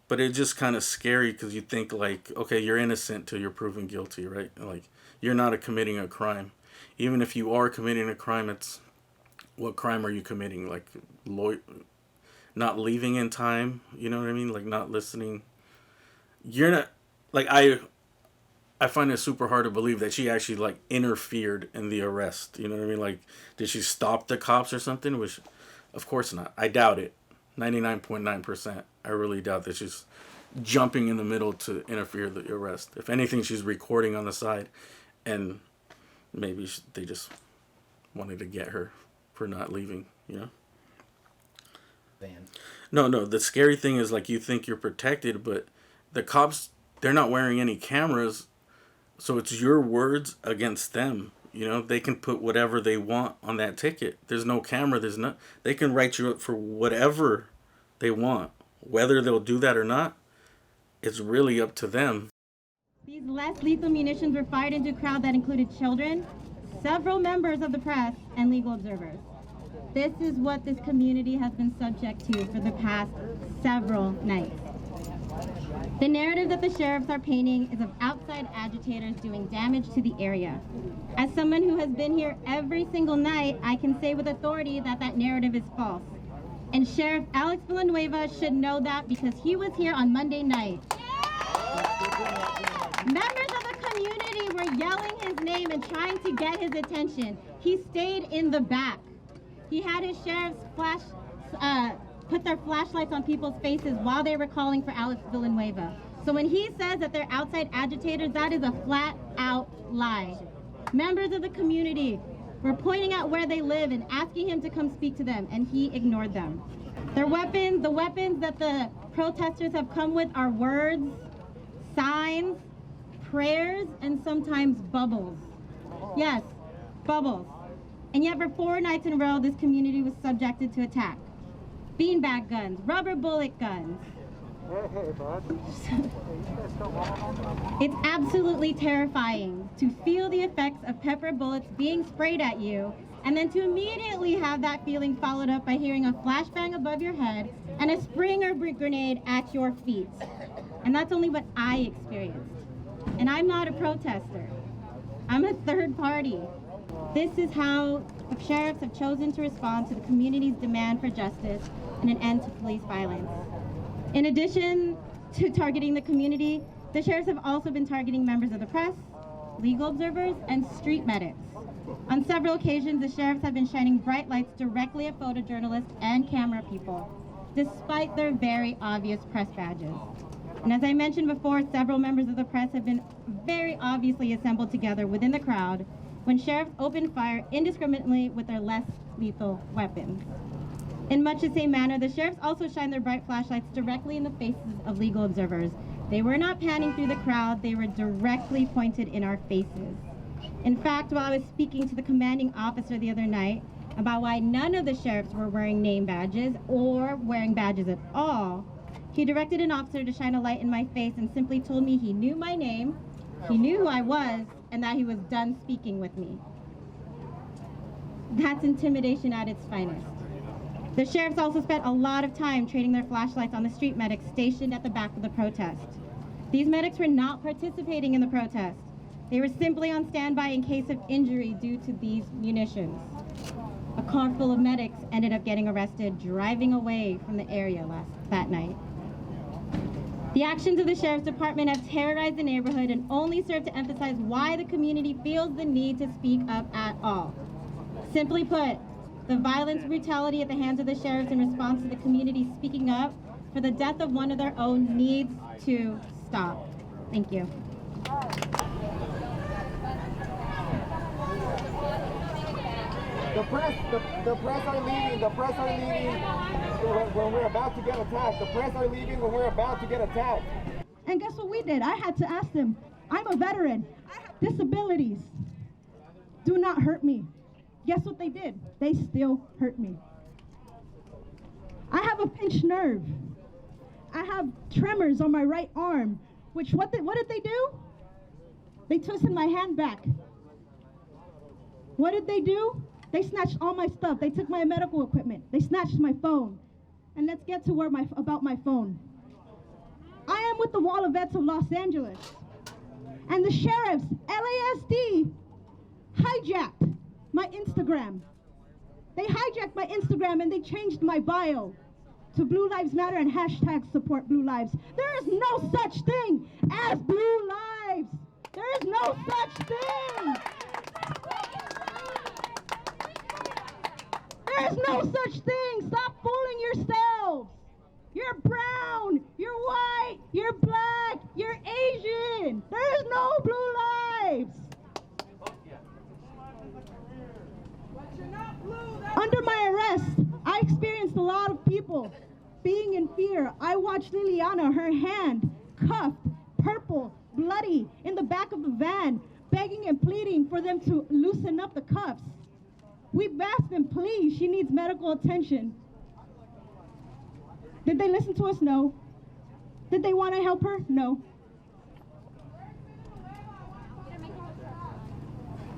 But it's just kind of scary because you think like, okay, you're innocent till you're proven guilty, right? Like, you're not committing a crime. Even if you are committing a crime, it's, what crime are you committing? Like, not leaving in time, you know what I mean? Like, not listening. You're not, like, I find it super hard to believe that she actually, like, interfered in the arrest, you know what I mean? Like, did she stop the cops or something? Which, of course not. I doubt it. 99.9%. I really doubt that she's jumping in the middle to interfere with the arrest. If anything, she's recording on the side, and maybe they just wanted to get her for not leaving, you know? No, the scary thing is, like, you think you're protected, but the cops, they're not wearing any cameras, so it's your words against them. You know, they can put whatever they want on that ticket. There's no camera. They can write you up for whatever they want. Whether they'll do that or not, it's really up to them. These less lethal munitions were fired into a crowd that included children, several members of the press, and legal observers. This is what this community has been subject to for the past several nights. The narrative that the sheriffs are painting is of outside agitators doing damage to the area. As someone who has been here every single night, I can say with authority that that narrative is false. And Sheriff Alex Villanueva should know that because he was here on Monday night. Members of the community were yelling his name and trying to get his attention. He stayed in the back. He had his sheriffs put their flashlights on people's faces while they were calling for Alex Villanueva. So when he says that they're outside agitators, that is a flat out lie. Members of the community were pointing out where they live and asking him to come speak to them, and he ignored them. The weapons that the protesters have come with are words, signs, prayers, and sometimes bubbles. Yes, bubbles. And yet for 4 nights in a row, this community was subjected to attack. Beanbag guns, rubber bullet guns. Hey, bud. It's absolutely terrifying to feel the effects of pepper bullets being sprayed at you, and then to immediately have that feeling followed up by hearing a flashbang above your head and a Springer grenade at your feet. And that's only what I experienced. And I'm not a protester. I'm a third party. This is how the sheriffs have chosen to respond to the community's demand for justice and an end to police violence. In addition to targeting the community, the sheriffs have also been targeting members of the press, legal observers, and street medics. On several occasions, the sheriffs have been shining bright lights directly at photojournalists and camera people, despite their very obvious press badges. And as I mentioned before, several members of the press have been very obviously assembled together within the crowd when sheriffs opened fire indiscriminately with their less lethal weapons. In much the same manner, the sheriffs also shined their bright flashlights directly in the faces of legal observers. They were not panning through the crowd, they were directly pointed in our faces. In fact, while I was speaking to the commanding officer the other night about why none of the sheriffs were wearing name badges or wearing badges at all, he directed an officer to shine a light in my face and simply told me he knew my name, He knew who I was and that he was done speaking with me. That's intimidation at its finest. The sheriffs also spent a lot of time training their flashlights on the street medics stationed at the back of the protest. These medics were not participating in the protest. They were simply on standby in case of injury due to these munitions. A car full of medics ended up getting arrested driving away from the area that night. The actions of the Sheriff's Department have terrorized the neighborhood and only serve to emphasize why the community feels the need to speak up at all. Simply put, the violence and brutality at the hands of the sheriffs in response to the community speaking up for the death of one of their own needs to stop. Thank you. The press are leaving. The press are leaving when we're about to get attacked. The press are leaving when we're about to get attacked. And guess what we did? I had to ask them. I'm a veteran. I have disabilities. Do not hurt me. Guess what they did? They still hurt me. I have a pinched nerve. I have tremors on my right arm, which what did they do? They twisted my hand back. What did they do? They snatched all my stuff. They took my medical equipment. They snatched my phone. And let's get to about my phone. I am with the Wall of Vets of Los Angeles. And the sheriffs, L.A.S.D, hijacked my Instagram. They hijacked my Instagram and they changed my bio to Blue Lives Matter and hashtag support Blue Lives. There is no such thing as Blue Lives. There is no such thing. There is no such thing. Stop fooling yourselves. You're brown, you're white, you're black, you're Asian. There is no Blue Lives. Under my arrest, I experienced a lot of people being in fear. I watched Liliana, her hand cuffed, purple, bloody, in the back of the van, begging and pleading for them to loosen up the cuffs. We've asked them, please, she needs medical attention. Did they listen to us? No. Did they want to help her? No.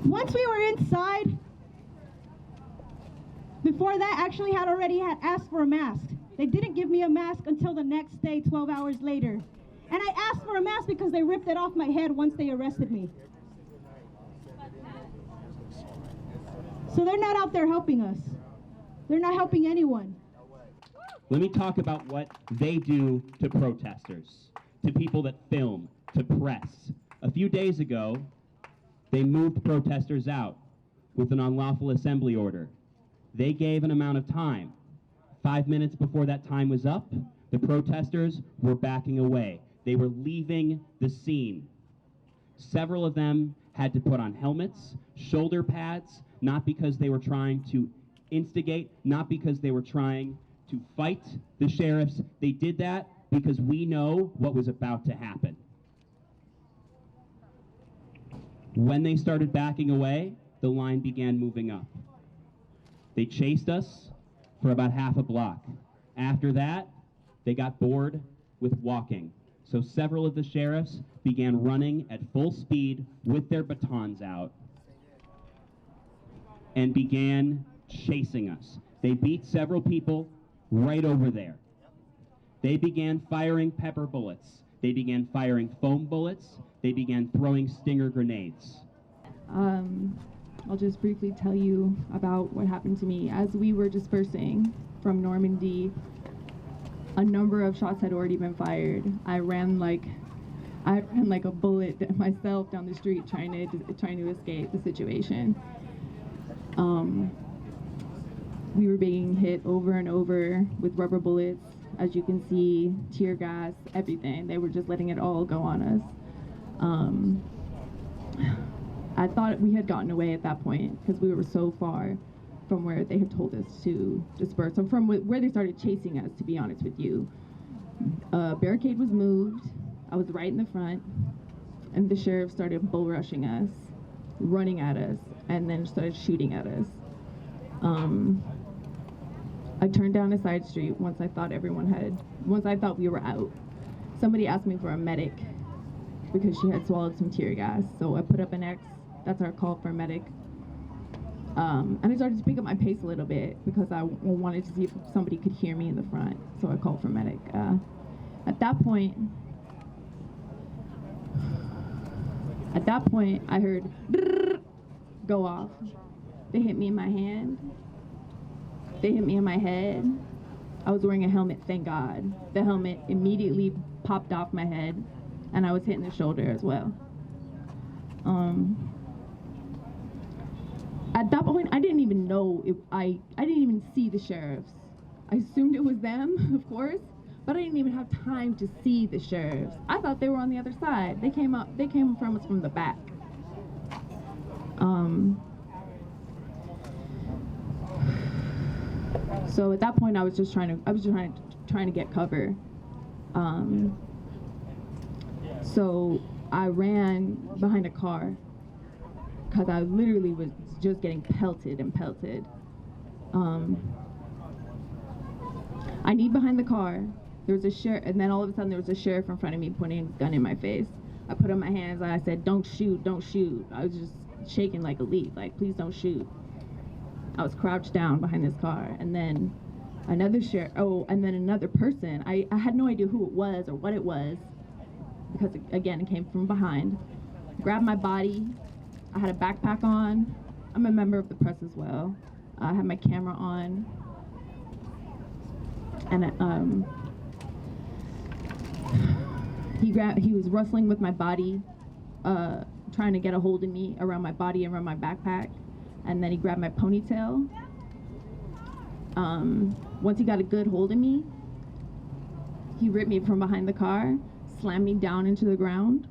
Once we were inside, before that, actually had asked for a mask. They didn't give me a mask until the next day, 12 hours later. And I asked for a mask because they ripped it off my head once they arrested me. So they're not out there helping us. They're not helping anyone. Let me talk about what they do to protesters, to people that film, to press. A few days ago, they moved protesters out with an unlawful assembly order. They gave an amount of time. 5 minutes before that time was up, the protesters were backing away. They were leaving the scene. Several of them had to put on helmets, shoulder pads, not because they were trying to instigate, not because they were trying to fight the sheriffs. They did that because we know what was about to happen. When they started backing away, the line began moving up. They chased us for about half a block. After that, they got bored with walking. So several of the sheriffs began running at full speed with their batons out and began chasing us. They beat several people right over there. They began firing pepper bullets. They began firing foam bullets. They began throwing stinger grenades. I'll just briefly tell you about what happened to me. As we were dispersing from Normandy, a number of shots had already been fired. I ran like a bullet myself down the street trying to escape the situation. We were being hit over and over with rubber bullets, as you can see, tear gas, everything. They were just letting it all go on us. I thought we had gotten away at that point because we were so far from where they had told us to disperse, or from where they started chasing us, to be honest with you. A barricade was moved. I was right in the front, and the sheriff started bull rushing us, running at us, and then started shooting at us. I turned down a side street once I thought we were out. Somebody asked me for a medic, because she had swallowed some tear gas. So I put up an X. That's our call for a medic. And I started to pick up my pace a little bit because I wanted to see if somebody could hear me in the front. So I called for medic. At that point, I heard go off. They hit me in my hand. They hit me in my head. I was wearing a helmet, thank God. The helmet immediately popped off my head, and I was hit in the shoulder as well. At that point, I didn't even know, I didn't even see the sheriffs. I assumed it was them, of course, but I didn't even have time to see the sheriffs. I thought they were on the other side. They came from us from the back. So at that point, I was just trying to get cover. So I ran behind a car because I literally was just getting pelted and pelted. I kneed behind the car. There was a sheriff, and then all of a sudden there was a sheriff in front of me pointing a gun in my face. I put up my hands and I said, "Don't shoot, don't shoot." I was just shaking like a leaf, like, please don't shoot. I was crouched down behind this car, and then another another person. I had no idea who it was or what it was, because again, it came from behind. Grabbed my body. I had a backpack on. I'm a member of the press as well. I had my camera on. And he was wrestling with my body, trying to get a hold of me around my body and around my backpack. And then he grabbed my ponytail. Once he got a good hold of me, he ripped me from behind the car, slammed me down into the ground.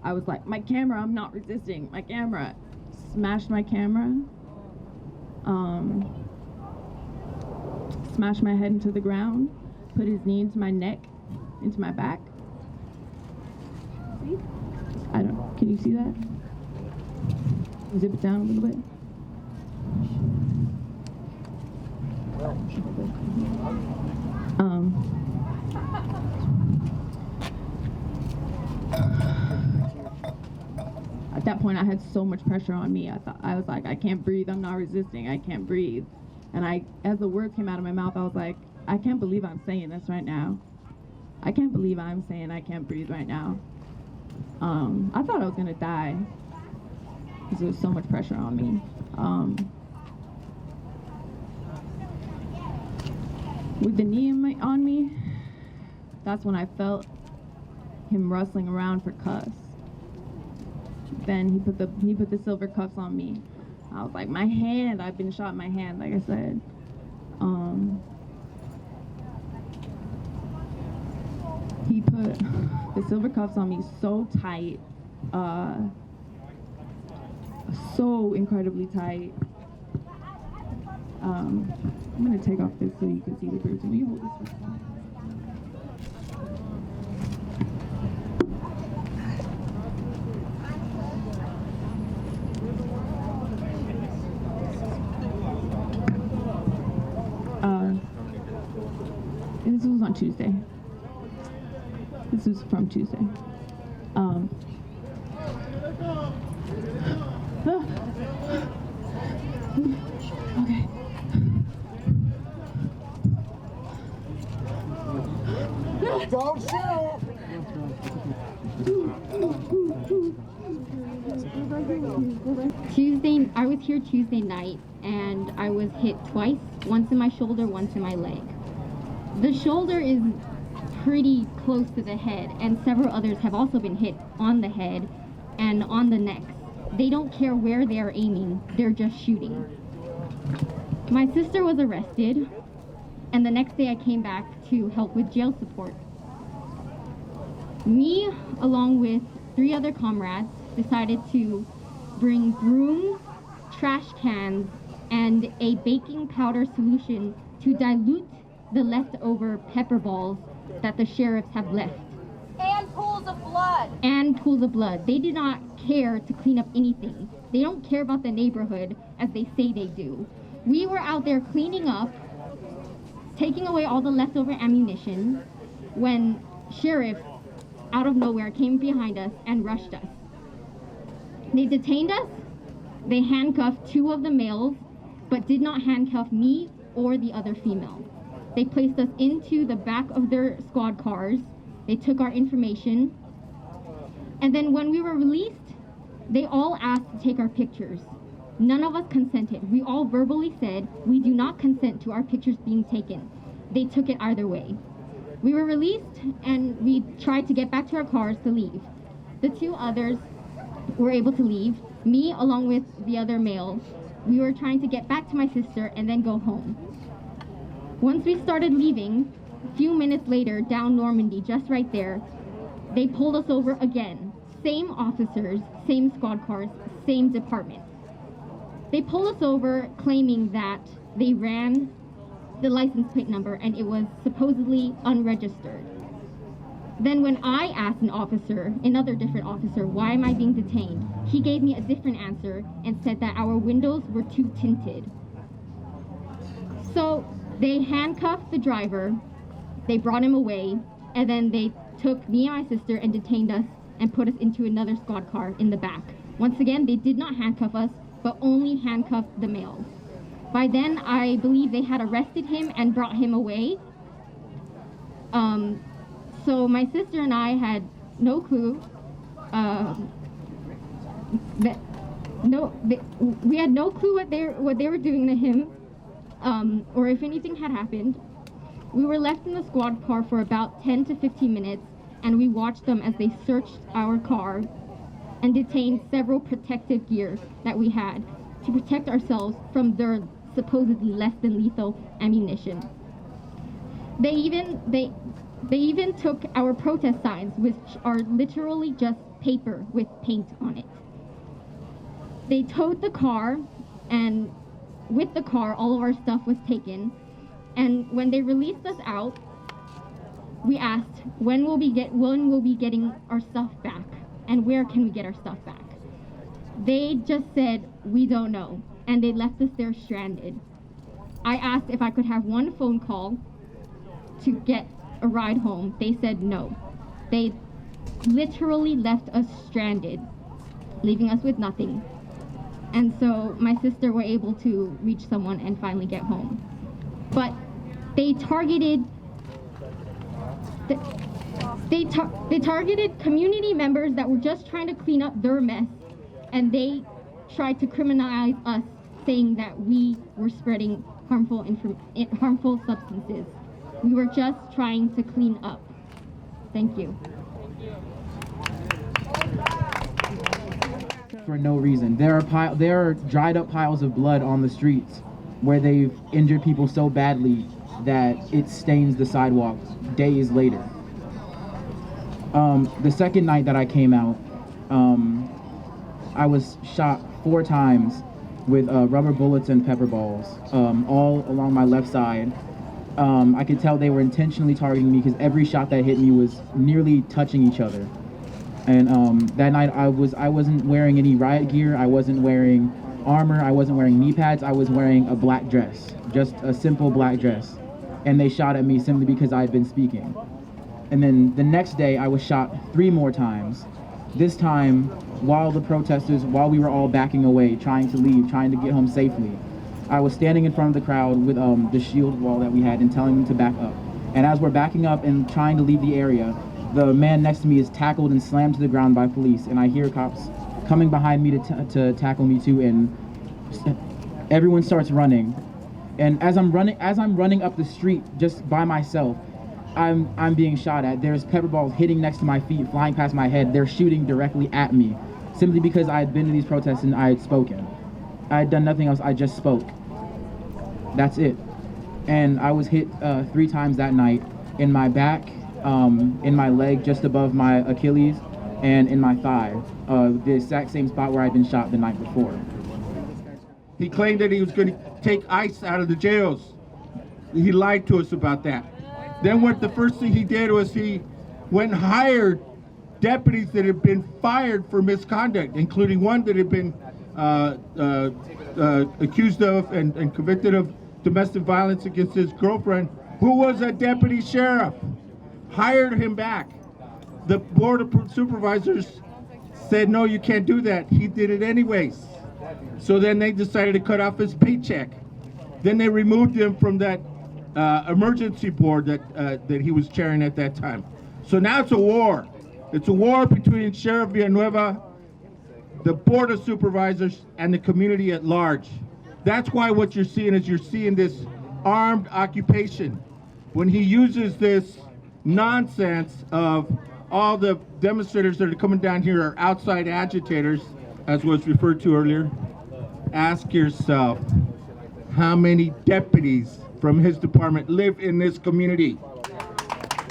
I was like, my camera, I'm not resisting, my camera. Smashed my camera. Smashed my head into the ground, put his knee into my neck, into my back. See? Can you see that? Zip it down a little bit. At that point, I had so much pressure on me. I was like, I can't breathe. I'm not resisting. I can't breathe. And as the words came out of my mouth, I was like, I can't believe I'm saying this right now. I can't believe I'm saying I can't breathe right now. I thought I was gonna die because there was so much pressure on me. With the knee on me, that's when I felt him rustling around for cuffs. Then he put the silver cuffs on me. I was like, my hand, I've been shot in my hand, like I said. He put the silver cuffs on me so tight, so incredibly tight. I'm gonna take off this so you can see the bruising. Will you hold this for a second? This was on Tuesday. This was from Tuesday. Okay. Don't shoot! I was here Tuesday night, and I was hit twice, once in my shoulder, once in my leg. The shoulder is pretty close to the head, and several others have also been hit on the head and on the neck. They don't care where they are aiming, they're just shooting. My sister was arrested, and the next day I came back to help with jail support. Me, along with 3 other comrades, decided to bring brooms, trash cans, and a baking powder solution to dilute the leftover pepper balls that the sheriffs have left. And pools of blood. And pools of blood. They did not care to clean up anything. They don't care about the neighborhood as they say they do. We were out there cleaning up, taking away all the leftover ammunition, when sheriffs out of nowhere, came behind us and rushed us. They detained us. They handcuffed 2 of the males, but did not handcuff me or the other female. They placed us into the back of their squad cars. They took our information. And then when we were released, they all asked to take our pictures. None of us consented. We all verbally said we do not consent to our pictures being taken. They took it either way. We were released and we tried to get back to our cars to leave. The 2 others were able to leave. Me, along with the other male, we were trying to get back to my sister and then go home. Once we started leaving, a few minutes later, down Normandy, just right there, they pulled us over again. Same officers, same squad cars, same department. They pulled us over claiming that they ran the license plate number and it was supposedly unregistered. Then when I asked an officer, another different officer, why am I being detained? He gave me a different answer and said that our windows were too tinted. So they handcuffed the driver, they brought him away, and then they took me and my sister and detained us and put us into another squad car in the back. Once again, they did not handcuff us, but only handcuffed the males. By then, I believe they had arrested him and brought him away. So my sister and I had no clue. We had no clue what they were doing to him, or if anything had happened. We were left in the squad car for about 10 to 15 minutes, and we watched them as they searched our car and detained several protective gear that we had to protect ourselves from their supposedly less than lethal ammunition. They even took our protest signs, which are literally just paper with paint on it. They towed the car, and with the car, all of our stuff was taken. And when they released us out, we asked, when will we be getting our stuff back? And where can we get our stuff back? They just said, we don't know. And they left us there stranded. I asked if I could have one phone call to get a ride home. They said no. They literally left us stranded, leaving us with nothing. And so my sister were able to reach someone and finally get home. But they targeted community members that were just trying to clean up their mess, and they tried to criminalize us, saying that we were spreading harmful substances. We were just trying to clean up. Thank you. For no reason. There are dried up piles of blood on the streets where they've injured people so badly that it stains the sidewalk days later. The second night that I came out, I was shot 4 times with rubber bullets and pepper balls, all along my left side. I could tell they were intentionally targeting me because every shot that hit me was nearly touching each other. And that night I wasn't wearing any riot gear. I wasn't wearing armor. I wasn't wearing knee pads. I was wearing a black dress, just a simple black dress. And they shot at me simply because I had been speaking. And then the next day I was shot 3 more times. This time while we were all backing away, trying to leave, trying to get home safely. I was standing in front of the crowd with the shield wall that we had and telling them to back up. And as we're backing up and trying to leave the area, the man next to me is tackled and slammed to the ground by police, and I hear cops coming behind me to tackle me too, and everyone starts running. And as I'm running up the street just by myself, I'm being shot at. There's pepper balls hitting next to my feet, flying past my head. They're shooting directly at me, simply because I had been to these protests and I had spoken. I had done nothing else. I just spoke. That's it. And I was hit 3 times that night, in my back, in my leg just above my Achilles, and in my thigh, the exact same spot where I'd been shot the night before. He claimed that he was going to take ICE out of the jails. He lied to us about that. Then the first thing he did was he went and hired deputies that had been fired for misconduct, including one that had been accused of and convicted of domestic violence against his girlfriend, who was a deputy sheriff. Hired him back. the board of supervisors said, no, you can't do that. He did it anyways. So then they decided to cut off his paycheck. Then they removed him from that emergency board that he was chairing at that time. So now it's a war. It's a war between Sheriff Villanueva, the board of supervisors, and the community at large. That's why what you're seeing is you're seeing this armed occupation. When he uses this nonsense of all the demonstrators that are coming down here are outside agitators, as was referred to earlier, ask yourself, how many deputies from his department live in this community?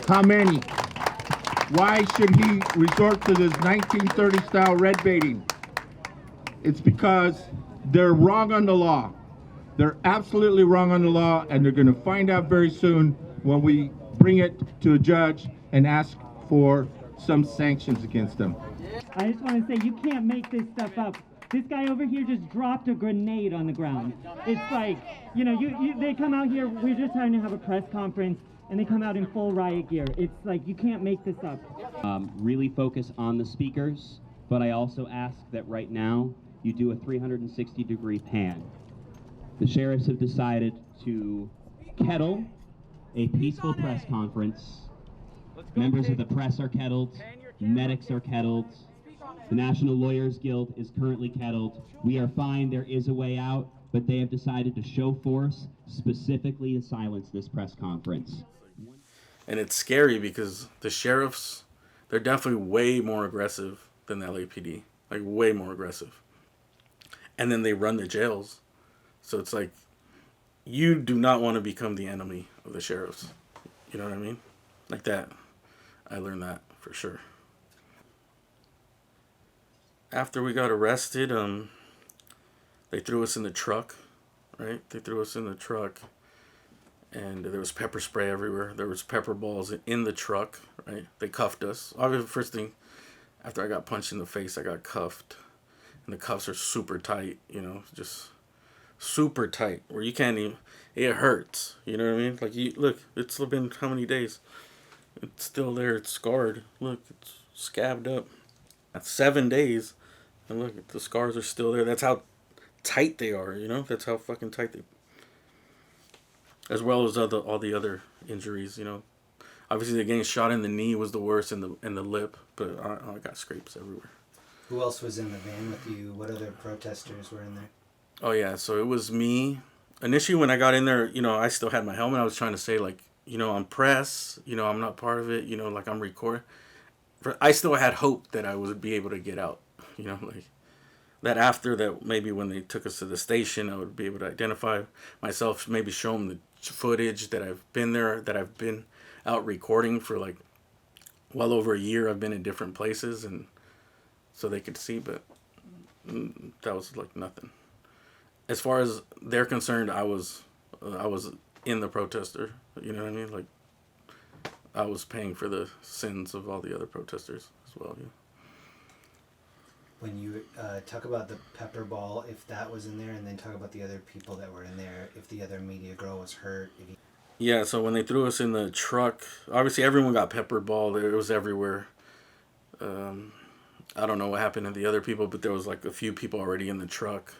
How many? Why should he resort to this 1930 style red baiting? It's because they're wrong on the law. They're absolutely wrong on the law, and they're going to find out very soon when we bring it to a judge and ask for some sanctions against them. I just want to say, you can't make this stuff up. This guy over here just dropped a grenade on the ground. It's like, you know, they come out here, we're just trying to have a press conference, and they come out in full riot gear. It's like, you can't make this up. Really focus on the speakers, but I also ask that right now you do a 360-degree pan. The sheriffs have decided to kettle a peaceful press conference. Members of the press are kettled, medics are kettled, the National Lawyers Guild is currently kettled. We are fine, there is a way out, but they have decided to show force specifically to silence this press conference. And it's scary because the sheriffs, they're definitely way more aggressive than the LAPD. Like, way more aggressive. And then they run the jails. So it's like, you do not want to become the enemy of the sheriffs. You know what I mean? Like that. I learned that for sure. After we got arrested, they threw us in the truck, right? They threw us in the truck, and there was pepper spray everywhere. There was pepper balls in the truck, right? They cuffed us. Obviously, first thing, after I got punched in the face, I got cuffed. And the cuffs are super tight, you know, just super tight, where you can't even, it hurts, you know what I mean? Like, look, it's been how many days? It's still there, it's scarred. Look, it's scabbed up. That's 7 days. And look, the scars are still there. That's how tight they are, you know? That's how fucking tight they... As well as all the other injuries, you know? Obviously, the getting shot in the knee was the worst, and the lip. But I got scrapes everywhere. Who else was in the van with you? What other protesters were in there? Oh, yeah. So it was me. Initially, when I got in there, you know, I still had my helmet. I was trying to say, like, you know, I'm press. You know, I'm not part of it. You know, like, I'm recording. I still had hope that I would be able to get out. You know, like, that after that, maybe when they took us to the station, I would be able to identify myself, maybe show them the footage that I've been there, that I've been out recording for, like, well over a year. I've been in different places, and so they could see, but that was, like, nothing. As far as they're concerned, I was in the protester, you know what I mean? Like, I was paying for the sins of all the other protesters as well, yeah. When you talk about the pepper ball, if that was in there, and then talk about the other people that were in there, if the other media girl was hurt. Yeah, so when they threw us in the truck, obviously everyone got pepper balled. It was everywhere. I don't know what happened to the other people, but there was like a few people already in the truck.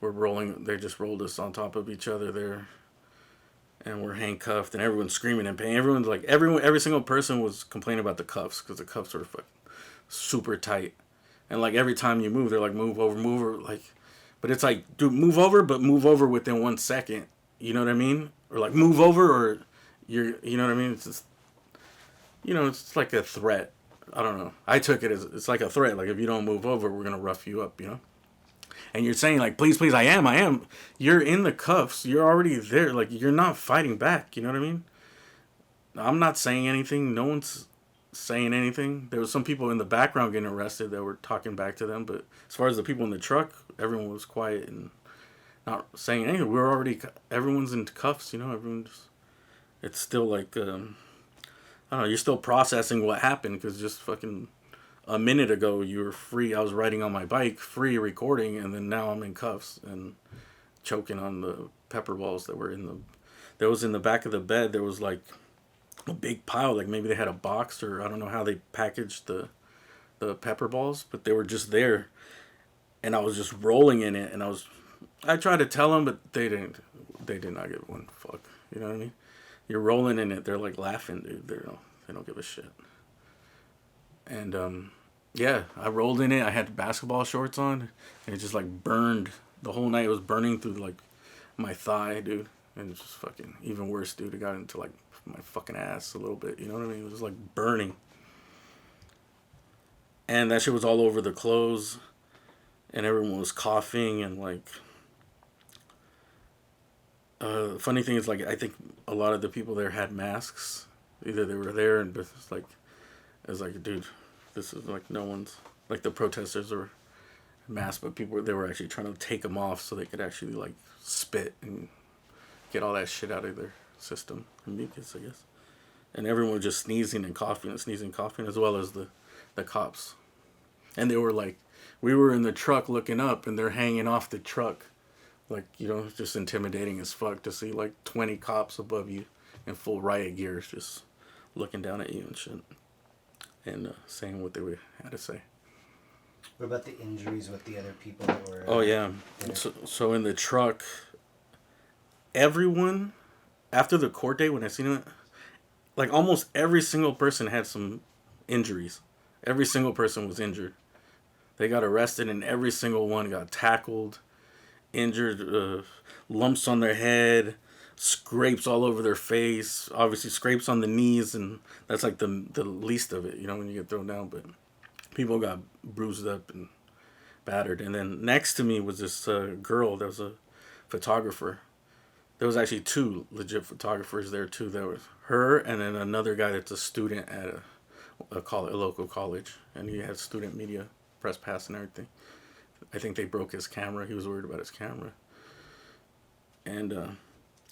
They just rolled us on top of each other there. And we're handcuffed, and everyone's screaming in pain. Every single person was complaining about the cuffs, because the cuffs were super tight. And, like, every time you move, they're like, move over, like, but it's like, dude, move over, but move over within 1 second. You know what I mean? Or, like, move over, or you know what I mean? It's just, you know, it's like a threat. I don't know. I took it as, it's like a threat. Like, if you don't move over, we're going to rough you up, you know? And you're saying, like, please, I am. You're in the cuffs. You're already there. Like, you're not fighting back. You know what I mean? I'm not saying anything. No one's saying anything. There was some people in the background getting arrested that were talking back to them. But as far as the people in the truck, everyone was quiet and not saying anything. Everyone's in cuffs, you know? It's still like, I don't know, you're still processing what happened, because just fucking a minute ago you were free. I was riding on my bike, free recording, and then now I'm in cuffs and choking on the pepper balls that were in the back of the bed. There was like a big pile. Like maybe they had a box, or I don't know how they packaged the pepper balls, but they were just there, and I was just rolling in it, and I tried to tell them, but they did not give one fuck. You know what I mean? You're rolling in it, they're like laughing, dude. They don't give a shit. And yeah, I rolled in it. I had basketball shorts on, and it just like burned the whole night. It was burning through like my thigh, dude. And it's just fucking even worse, dude. It got into like my fucking ass a little bit. You know what I mean? It was like burning. And that shit was all over the clothes, and everyone was coughing, and like. Funny thing is, like, I think a lot of the people there had masks. Either they were there, and it's like, dude, this is like no one's, like the protesters were masked, but they were actually trying to take them off so they could actually like spit and get all that shit out of their system and mucus, I guess. And everyone was just sneezing and coughing, as well as the cops. And they were like, we were in the truck looking up, and they're hanging off the truck. Like, you know, just intimidating as fuck to see like 20 cops above you in full riot gear just looking down at you and shit. And saying what they had to say. What about the injuries with the other people that were... Oh, yeah. So in the truck, everyone, after the court day, when I seen it, like almost every single person had some injuries. Every single person was injured. They got arrested, and every single one got tackled, injured, lumps on their head, scrapes all over their face, obviously scrapes on the knees, and that's like the least of it, you know, when you get thrown down. But people got bruised up and battered. And then next to me was this girl that was a photographer. There was actually two legit photographers there too. There was her, and then another guy that's a student at a local college, and he had student media press pass and everything. I think they broke his camera. He was worried about his camera. And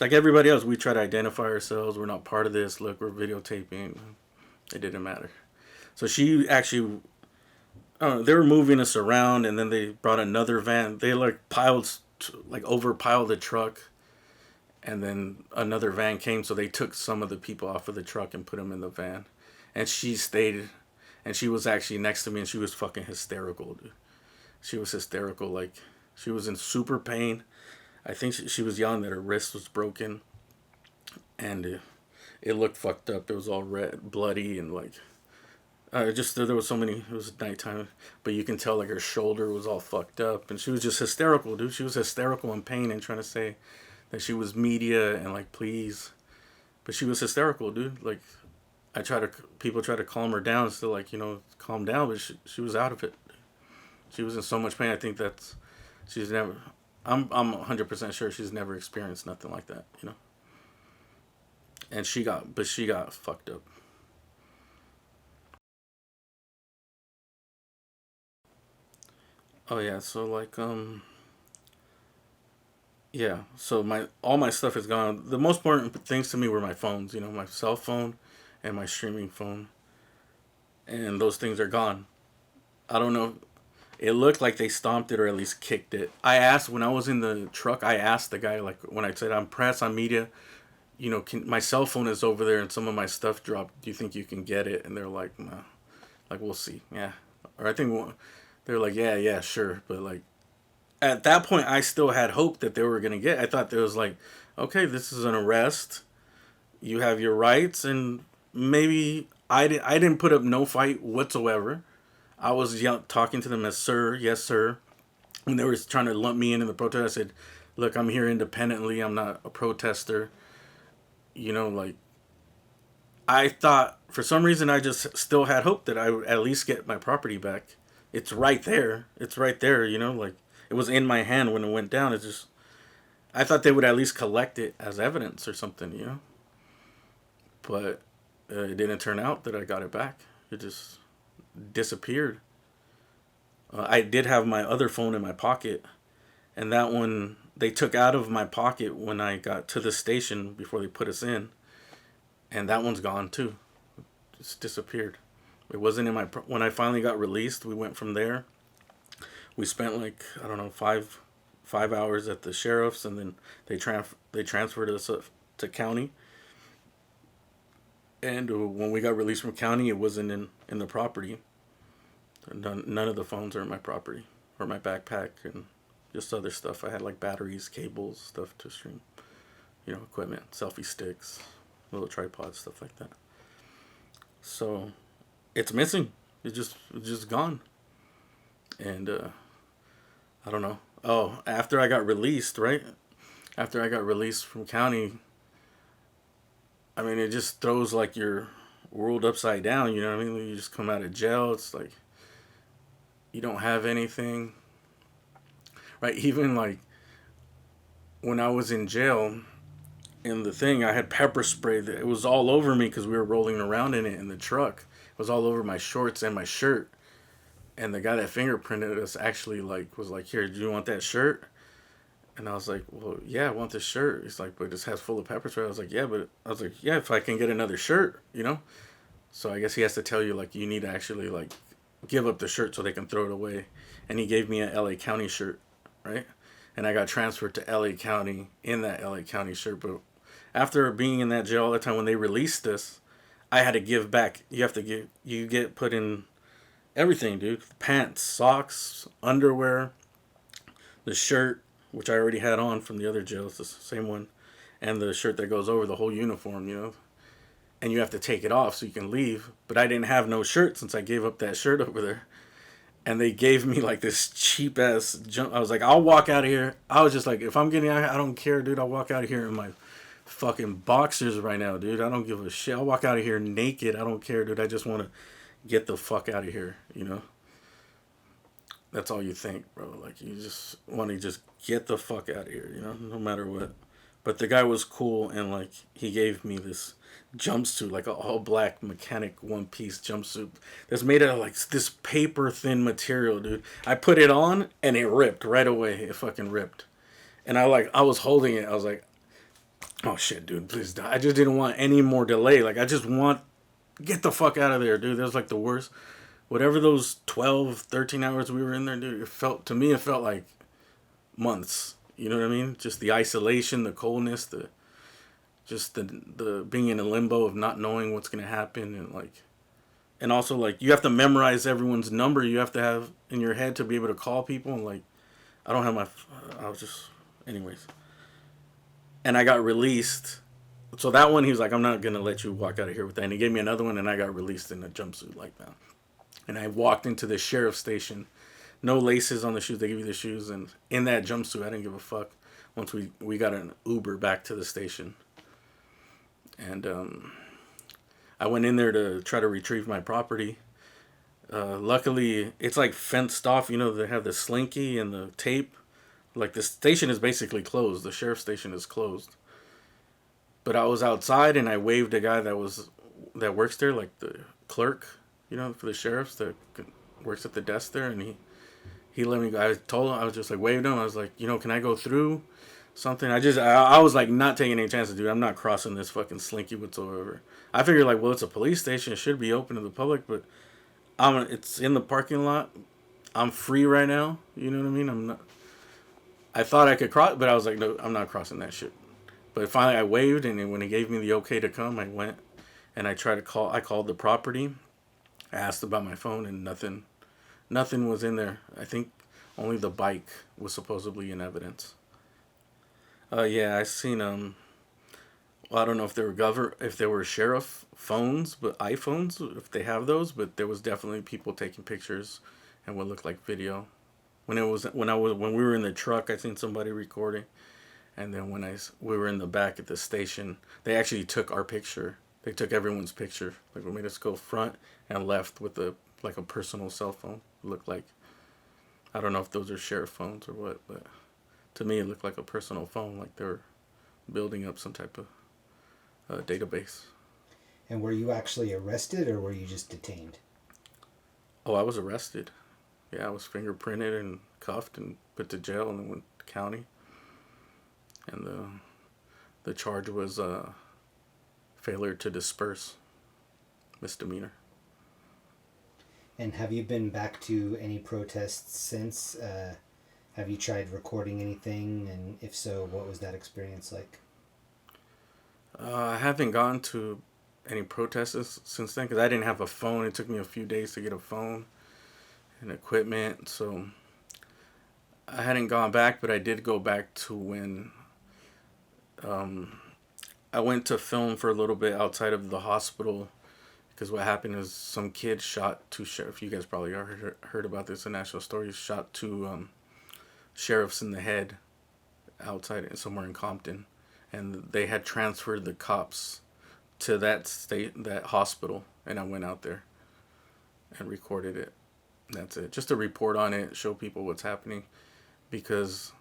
like everybody else, we try to identify ourselves. We're not part of this. Look, we're videotaping. It didn't matter. So she actually, they were moving us around, and then they brought another van. They like overpiled the truck, and then another van came. So they took some of the people off of the truck and put them in the van. And she stayed, and she was actually next to me, and she was fucking hysterical, dude. She was hysterical. Like, she was in super pain. I think she was yelling that her wrist was broken, and it looked fucked up. It was all red, bloody, and like, there was so many. It was nighttime, but you can tell like her shoulder was all fucked up, and she was just hysterical, dude. She was hysterical in pain and trying to say that she was media and like please, but she was hysterical, dude. Like, people try to calm her down, still like, you know, calm down, but she was out of it. She was in so much pain. I think I'm 100% sure she's never experienced nothing like that, you know. And she got fucked up. Oh yeah, so like yeah, so all my stuff is gone. The most important things to me were my phones, you know, my cell phone and my streaming phone. And those things are gone. I don't know. It looked like they stomped it or at least kicked it. I asked, when I was in the truck, I asked the guy, like, when I said, I'm press on media, you know, my cell phone is over there and some of my stuff dropped. Do you think you can get it? And they're like, no. Like, we'll see. Yeah. Or I think they're like, yeah, sure. But, like, at that point, I still had hope that they were going to get. I thought there was like, okay, this is an arrest. You have your rights. And maybe I didn't put up no fight whatsoever. I was talking to them as sir, yes, sir. When they were trying to lump me in the protest, I said, look, I'm here independently. I'm not a protester. You know, like, I thought, for some reason, I just still had hope that I would at least get my property back. It's right there. It's right there, you know, like, it was in my hand when it went down. It's just, I thought they would at least collect it as evidence or something, you know. But it didn't turn out that I got it back. It just disappeared. I did have my other phone in my pocket, and that one they took out of my pocket when I got to the station before they put us in, and that one's gone too. Just disappeared. It wasn't in my when I finally got released. We went from there. We spent like, I don't know, five hours at the sheriff's, and then they transferred us up to county. And when we got released from county, it wasn't in the property. None of the phones are in my property or my backpack, and just other stuff. I had like batteries, cables, stuff to stream, equipment, selfie sticks, little tripods, stuff like that. So it's missing. It's just gone. And I don't know. Oh, after I got released, right? After I got released from county, I mean, it just throws like your world upside down. You know what I mean? When you just come out of jail, it's like you don't have anything, right? Even like when I was in jail, in the thing, I had pepper spray that it was all over me because we were rolling around in it in the truck. It was all over my shorts and my shirt. And the guy that fingerprinted us actually was like, "Here, do you want that shirt?" And I was like, "Well, yeah, I want this shirt." He's like, "But it has full of pepper spray." I was like, "Yeah, but," I was like, "Yeah, if I can get another shirt, So I guess he has to tell you, like, you need to actually, like, give up the shirt so they can throw it away. And he gave me an L.A. County shirt, right? And I got transferred to L.A. County in that L.A. County shirt. But after being in that jail all the time, when they released us, I had to give back. You get put in everything, dude. Pants, socks, underwear, the shirt, which I already had on from the other jails, the same one, and the shirt that goes over the whole uniform, And you have to take it off so you can leave. But I didn't have no shirt since I gave up that shirt over there. And they gave me like this cheap ass jump. I was like, I'll walk out of here. I was just like, if I'm getting out of here, I don't care, dude. I'll walk out of here in my fucking boxers right now, dude. I don't give a shit. I'll walk out of here naked. I don't care, dude. I just want to get the fuck out of here, That's all you think, bro. Like, you just want to just get the fuck out of here, no matter what. But the guy was cool, and, like, he gave me this jumpsuit, like a all black mechanic one-piece jumpsuit that's made out of, like, this paper-thin material, dude. I put it on, and it ripped right away. It fucking ripped. And I was holding it. I was like, oh, shit, dude, please die. I just didn't want any more delay. Like, I just want, get the fuck out of there, dude. That was, like, the worst. Whatever those 12, 13 hours we were in there, dude, it felt like months. You know what I mean? Just the isolation, the coldness, the being in a limbo of not knowing what's going to happen. And also, like, you have to memorize everyone's number you have to have in your head to be able to call people. And, like, I don't have anyways. And I got released. So that one, he was like, I'm not going to let you walk out of here with that. And he gave me another one, and I got released in a jumpsuit like that. And I walked into the sheriff's station. No laces on the shoes. They give you the shoes. And in that jumpsuit, I didn't give a fuck. Once we got an Uber back to the station. And I went in there to try to retrieve my property. Luckily, it's like fenced off. They have the slinky and the tape. Like, the station is basically closed. The sheriff's station is closed. But I was outside, and I waved a guy that works there, like the clerk, for the sheriffs that works at the desk there, and he let me go. I told him, I was just like, waved him. I was like, can I go through something? I was like, not taking any chances, dude. I'm not crossing this fucking slinky whatsoever. I figured, like, well, it's a police station. It should be open to the public, but it's in the parking lot. I'm free right now. You know what I mean? I thought I could cross, but I was like, no, I'm not crossing that shit. But finally I waved, and then when he gave me the okay to come, I went, and I called the property. I asked about my phone, and nothing was in there. I think only the bike was supposedly in evidence. Yeah, I seen well, I don't know if they were sheriff phones, but iPhones, if they have those, but there was definitely people taking pictures and what looked like video. When we were in the truck, I seen somebody recording, and then when we were in the back at the station, they actually took our picture. They took everyone's picture. Like, we made us go front and left with a personal cell phone. It looked like, I don't know if those are sheriff phones or what, but to me it looked like a personal phone, like they were building up some type of database. And were you actually arrested, or were you just detained? Oh, I was arrested. Yeah, I was fingerprinted and cuffed and put to jail, and then went to county. And the charge was failure to disperse, misdemeanor. And have you been back to any protests since? Have you tried recording anything? And if so, what was that experience like? I haven't gone to any protests since then, because I didn't have a phone. It took me a few days to get a phone and equipment, so I hadn't gone back, but I did go back to when I went to film for a little bit outside of the hospital, because what happened is some kid shot two sheriffs. You guys probably heard about this in national stories. Shot two sheriffs in the head outside somewhere in Compton, and they had transferred the cops to that hospital, and I went out there and recorded it. That's it. Just to report on it, show people what's happening, because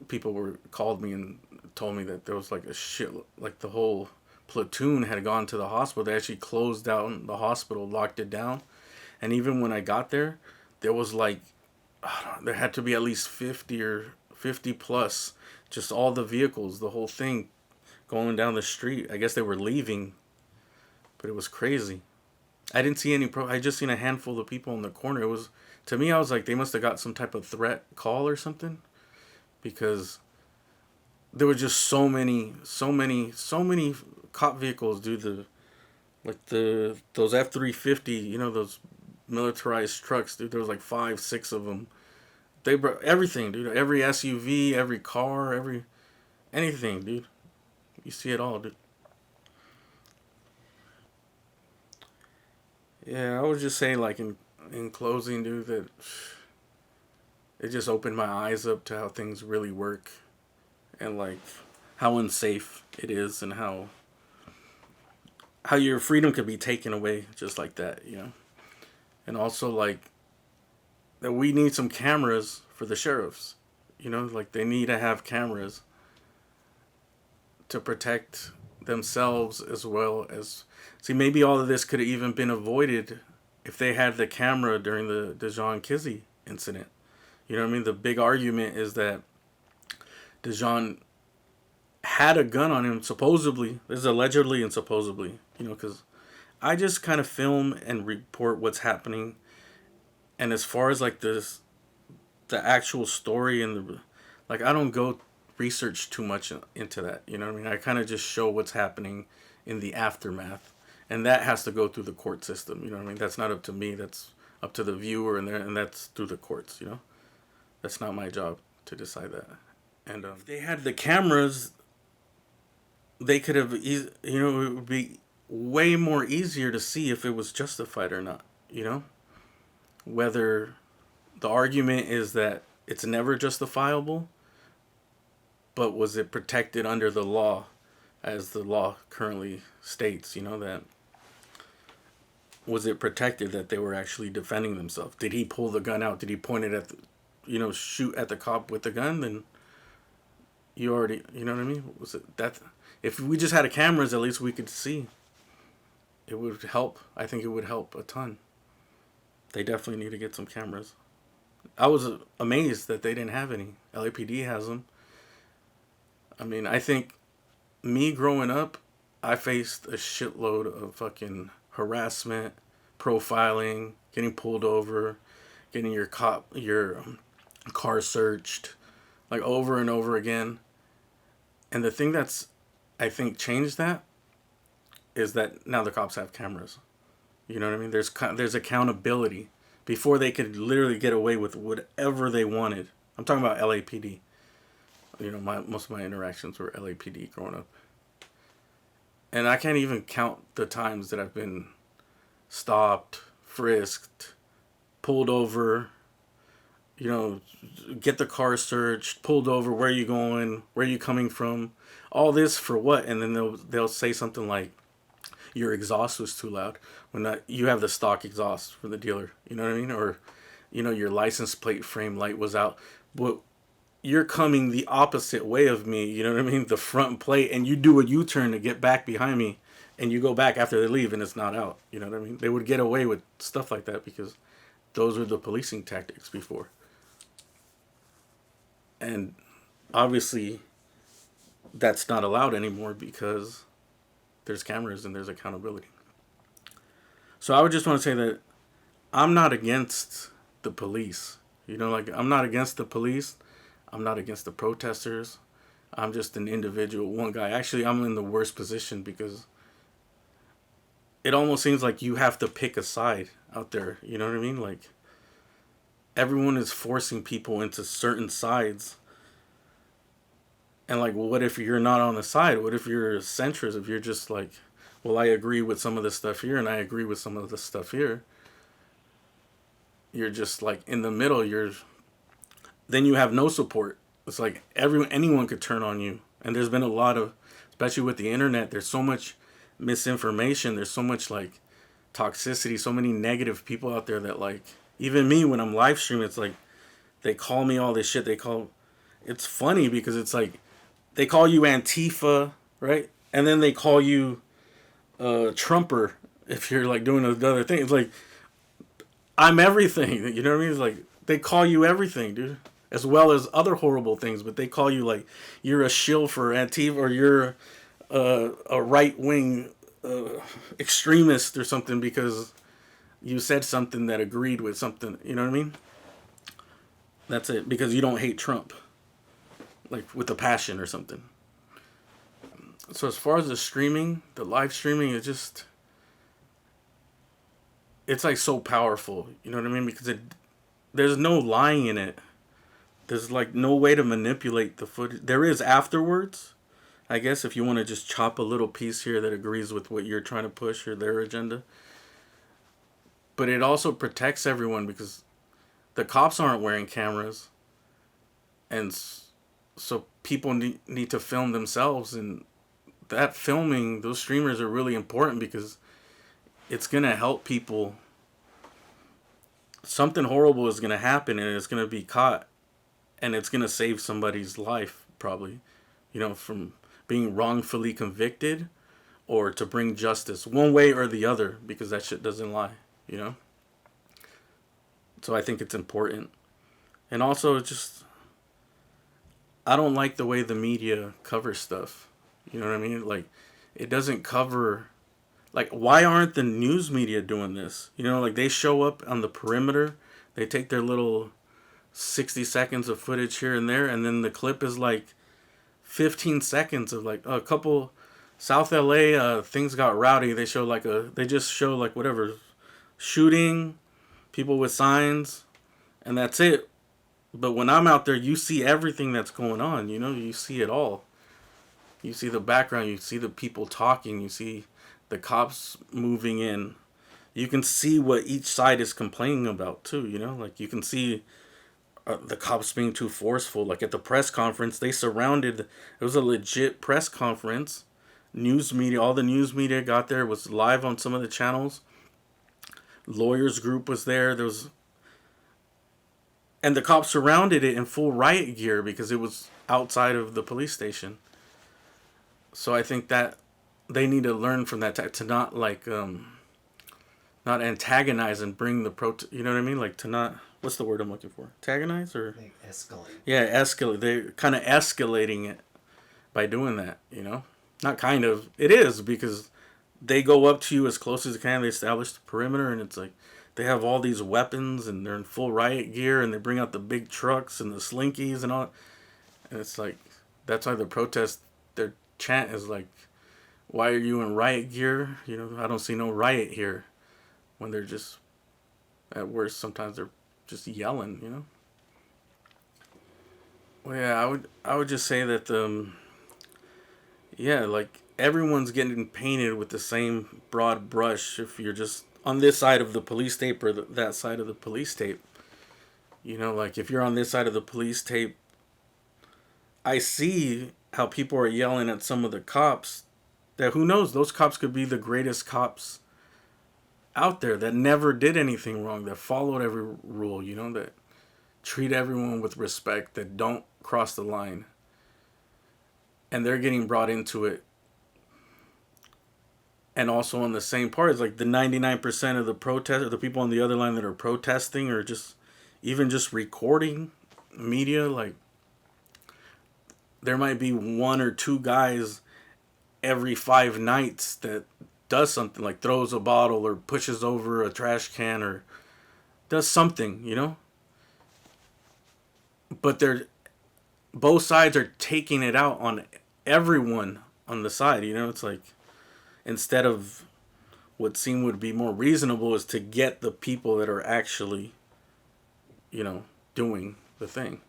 people called me and told me that there was like a shit, like the whole platoon had gone to the hospital. They actually closed down the hospital, locked it down. And even when I got there, there was like, there had to be at least 50 or 50 plus, just all the vehicles, the whole thing going down the street. I guess they were leaving, but it was crazy. I didn't see I just seen a handful of people in the corner. It was, to me, I was like, they must have got some type of threat call or something, because there were just so many cop vehicles, dude. Those F-350, you know, those militarized trucks, dude. There was like 5, 6 of them. They brought everything, dude. Every SUV, every car, anything, dude. You see it all, dude. Yeah, I would just say, like, in closing, dude, that it just opened my eyes up to how things really work, and like how unsafe it is, and how your freedom could be taken away just like that, you know. And also, like, that we need some cameras for the sheriffs, you know, like they need to have cameras to protect themselves, as well as, see, maybe all of this could have even been avoided if they had the camera during the Dejan Kizzy incident. You know what I mean? The big argument is that Dejan had a gun on him, supposedly. This is allegedly and supposedly, you know, because I just kind of film and report what's happening. And as far as like the actual story and like, I don't go research too much into that, you know what I mean? I kind of just show what's happening in the aftermath, and that has to go through the court system, you know what I mean? That's not up to me, that's up to the viewer, and that's through the courts, you know? That's not my job to decide that. And if they had the cameras, they could have, you know, it would be way more easier to see if it was justified or not, you know? Whether the argument is that it's never justifiable, but was it protected under the law, as the law currently states, you know, that was it protected that they were actually defending themselves? Did he pull the gun out? Did he point it at the, you know, shoot at the cop with the gun? Then you already, you know what I mean? Was it that, if we just had cameras, at least we could see. It would help. I think it would help a ton. They definitely need to get some cameras. I was amazed that they didn't have any. LAPD has them. I mean, I think me growing up, I faced a shitload of fucking harassment, profiling, getting pulled over, getting your car searched, like over and over again. And the thing that's, I think, changed that is that now the cops have cameras. You know what I mean? There's accountability. Before, they could literally get away with whatever they wanted. I'm talking about LAPD. You know, most of my interactions were LAPD growing up. And I can't even count the times that I've been stopped, frisked, pulled over, you know, get the car searched, pulled over, where are you going, where are you coming from, all this for what? And then they'll say something like, your exhaust was too loud, when you have the stock exhaust from the dealer, you know what I mean? Or, you know, your license plate frame light was out, but you're coming the opposite way of me, you know what I mean? The front plate, and you do a U-turn to get back behind me, and you go back after they leave and it's not out, you know what I mean? They would get away with stuff like that because those were the policing tactics before. And obviously that's not allowed anymore because there's cameras and there's accountability. So I would just want to say that I'm not against the police. You know, like, I'm not against the police. I'm not against the protesters. I'm just an individual, one guy. Actually, I'm in the worst position because it almost seems like you have to pick a side out there. You know what I mean? Like, everyone is forcing people into certain sides. And like, well, what if you're not on the side? What if you're a centrist? If you're just like, well, I agree with some of the stuff here and I agree with some of the stuff here. You're just like in the middle. Then you have no support. It's like anyone could turn on you. And there's been a lot of, especially with the internet, there's so much misinformation. There's so much like toxicity, so many negative people out there that like, even me when I'm live streaming, it's like, they call me all this shit. It's funny because it's like, they call you Antifa, right? And then they call you Trumper if you're like doing another thing. It's like, I'm everything. You know what I mean? It's like, they call you everything, dude. As well as other horrible things, but they call you like, you're a shill for Antifa, or you're a right-wing extremist or something because you said something that agreed with something. You know what I mean? That's it. Because you don't hate Trump. Like with a passion or something. So as far as the live streaming is just, it's like so powerful. You know what I mean? Because there's no lying in it. There's like no way to manipulate the footage. There is afterwards, I guess, if you want to just chop a little piece here that agrees with what you're trying to push or their agenda. But it also protects everyone because the cops aren't wearing cameras. And so people need to film themselves, and that filming, those streamers are really important because it's going to help people. Something horrible is going to happen and it's going to be caught, and it's going to save somebody's life probably, you know, from being wrongfully convicted or to bring justice one way or the other, because that shit doesn't lie, you know? So I think it's important. And also just, I don't like the way the media covers stuff. You know what I mean? Like, it doesn't cover, like, why aren't the news media doing this? You know, like, they show up on the perimeter, they take their little 60 seconds of footage here and there, and then the clip is like 15 seconds of like a couple South L.A. Things got rowdy. They just show like whatever, shooting, people with signs, and that's it. But when I'm out there, you see everything that's going on, you know, you see it all. You see the background, you see the people talking, you see the cops moving in. You can see what each side is complaining about too, you know, like you can see the cops being too forceful. Like at the press conference, they surrounded, it was a legit press conference. News media, all the news media got there, it was live on some of the channels. Lawyers group was there. And the cops surrounded it in full riot gear because it was outside of the police station. So I think that they need to learn from that to not like not antagonize and bring the you know what I mean? Like to not, what's the word I'm looking for? Antagonize or like escalate. Yeah, escalate. They're kind of escalating it by doing that, you know? Not kind of. It is, because they go up to you as close as they can. They establish the perimeter, and it's like they have all these weapons, and they're in full riot gear, and they bring out the big trucks and the slinkies and all. And it's like, that's why the protest, their chant is like, why are you in riot gear? You know, I don't see no riot here. When they're just, at worst, sometimes they're just yelling, you know? Well, yeah, I would just say that, yeah, like, everyone's getting painted with the same broad brush if you're just on this side of the police tape or that side of the police tape. You know, like, if you're on this side of the police tape, I see how people are yelling at some of the cops that, who knows, those cops could be the greatest cops out there that never did anything wrong, that followed every rule, you know, that treat everyone with respect, that don't cross the line. And they're getting brought into it. And also on the same part, it's like the 99% of the protest, or the people on the other line that are protesting, or just even just recording media, like there might be one or two guys every 5 nights that does something, like throws a bottle or pushes over a trash can or does something, you know? But both sides are taking it out on everyone on the side, you know? It's like, instead of would seem would be more reasonable is to get the people that are actually, you know, doing the thing,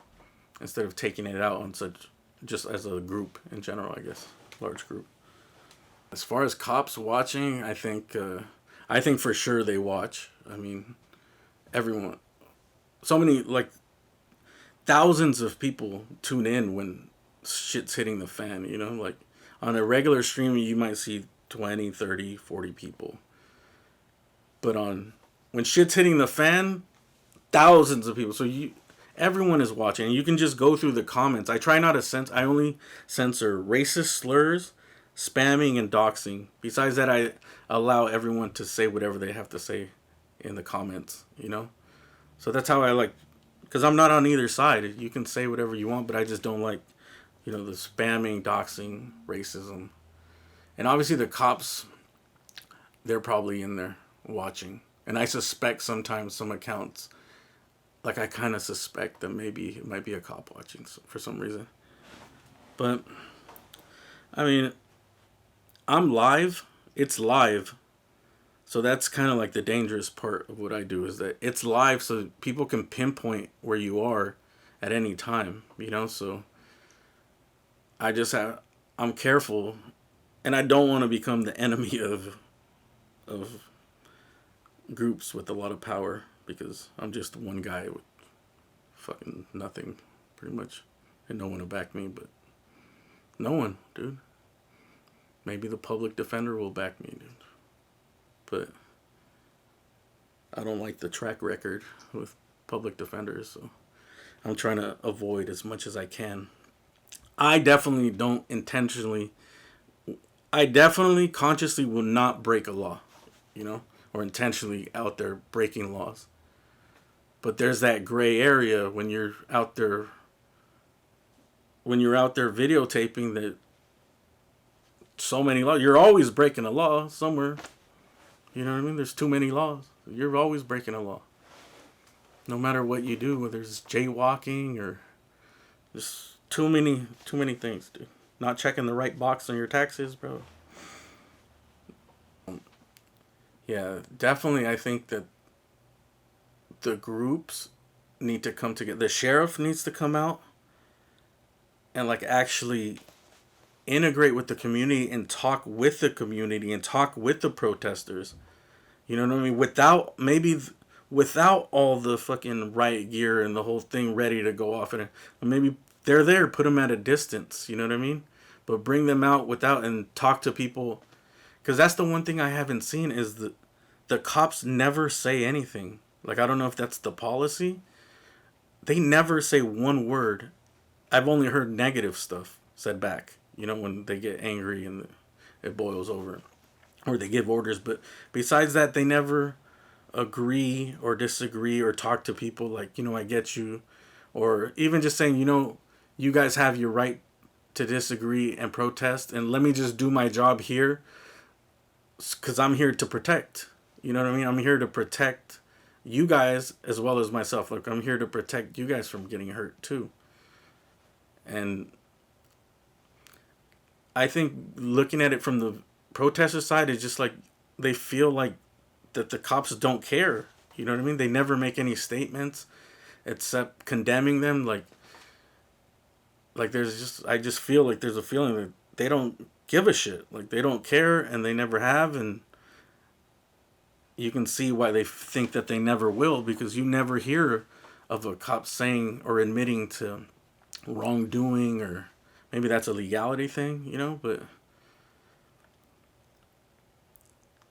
instead of taking it out on such, just as a group in general, I guess, large group. As far as cops watching, I think for sure they watch. I mean, everyone, so many, like, thousands of people tune in when shit's hitting the fan, you know, like on a regular stream, you might see 20, 30, 40 people. But when shit's hitting the fan, thousands of people. So everyone is watching. You can just go through the comments. I try not to I only censor racist slurs, spamming, and doxing. Besides that, I allow everyone to say whatever they have to say in the comments, you know? So that's how I like, because I'm not on either side. You can say whatever you want, but I just don't like, you know, the spamming, doxing, racism. And obviously the cops, they're probably in there watching. And I suspect sometimes some accounts, like I kind of suspect that maybe it might be a cop watching for some reason. But, I mean, I'm live. It's live. So that's kind of like the dangerous part of what I do, is that it's live so people can pinpoint where you are at any time, you know? So I'm careful, and I don't want to become the enemy of groups with a lot of power, because I'm just one guy with fucking nothing, pretty much, and no one to back me, but no one, dude. Maybe the public defender will back me, dude. But I don't like the track record with public defenders, so I'm trying to avoid as much as I can. I definitely consciously will not break a law, you know, or intentionally out there breaking laws. But there's that gray area when you're out there videotaping that so many laws. You're always breaking a law somewhere. You know what I mean? There's too many laws. You're always breaking a law. No matter what you do, whether it's jaywalking or just too many things, dude. Not checking the right box on your taxes, bro. Yeah, definitely I think that the groups need to come together. The sheriff needs to come out and like actually integrate with the community and talk with the community and talk with the protesters. You know what I mean? Without all the fucking riot gear and the whole thing ready to go off, and maybe they're there, put them at a distance. You know what I mean? But bring them out without and talk to people, because that's the one thing I haven't seen is the cops never say anything. Like, I don't know if that's the policy. They never say one word. I've only heard negative stuff said back. You know, when they get angry and it boils over, or they give orders. But besides that, they never agree or disagree or talk to people like, you know, I get you. Or even just saying, you know, you guys have your right to disagree and protest, and let me just do my job here, because I'm here to protect. You know what I mean? I'm here to protect you guys as well as myself. Like, I'm here to protect you guys from getting hurt too. And I think looking at it from the protester side is just like they feel like that the cops don't care. You know what I mean? They never make any statements except condemning them. Like I just feel like there's a feeling that they don't give a shit. Like, they don't care, and they never have, and you can see why they think that they never will, because you never hear of a cop saying or admitting to wrongdoing, or maybe that's a legality thing, you know, but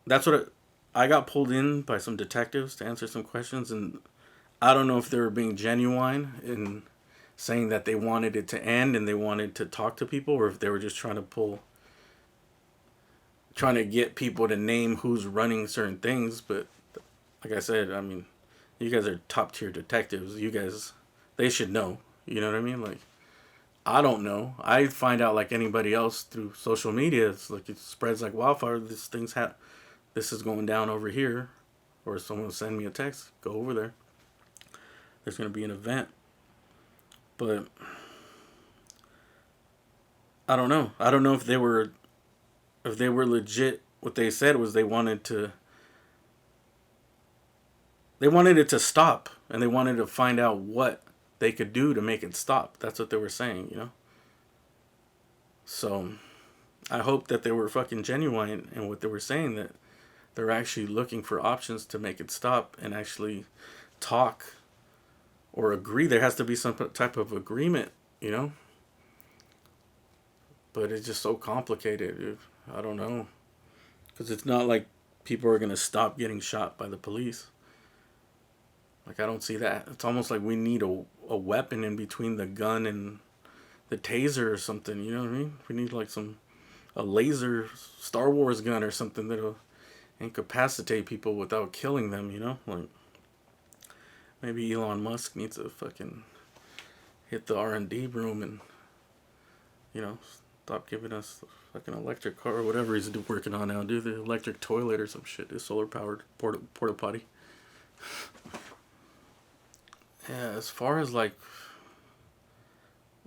that's what I got pulled in by some detectives to answer some questions, and I don't know if they were being genuine in saying that they wanted it to end and they wanted to talk to people, or if they were just trying to get people to name who's running certain things. But like I said, I mean, you guys are top tier detectives. You guys, they should know. You know what I mean? Like, I don't know. I find out like anybody else through social media. It's like it spreads like wildfire. This is going down over here, or someone will send me a text. Go over there. There's gonna be an event, but I don't know. I don't know if they were legit what they said was they wanted it to stop, and they wanted to find out what they could do to make it stop. That's what they were saying, you know? So I hope that they were fucking genuine in what they were saying, that they're actually looking for options to make it stop and actually talk or agree. There has to be some type of agreement, you know? But it's just so complicated. I don't know. Because it's not like people are going to stop getting shot by the police. Like, I don't see that. It's almost like we need a weapon in between the gun and the taser or something. You know what I mean? We need like a laser Star Wars gun or something that'll incapacitate people without killing them, you know? Like, maybe Elon Musk needs to fucking hit the R&D room and, you know, stop giving us like an electric car or whatever he's working on now. Do the electric toilet or some shit. The solar powered porta potty. Yeah, as far as like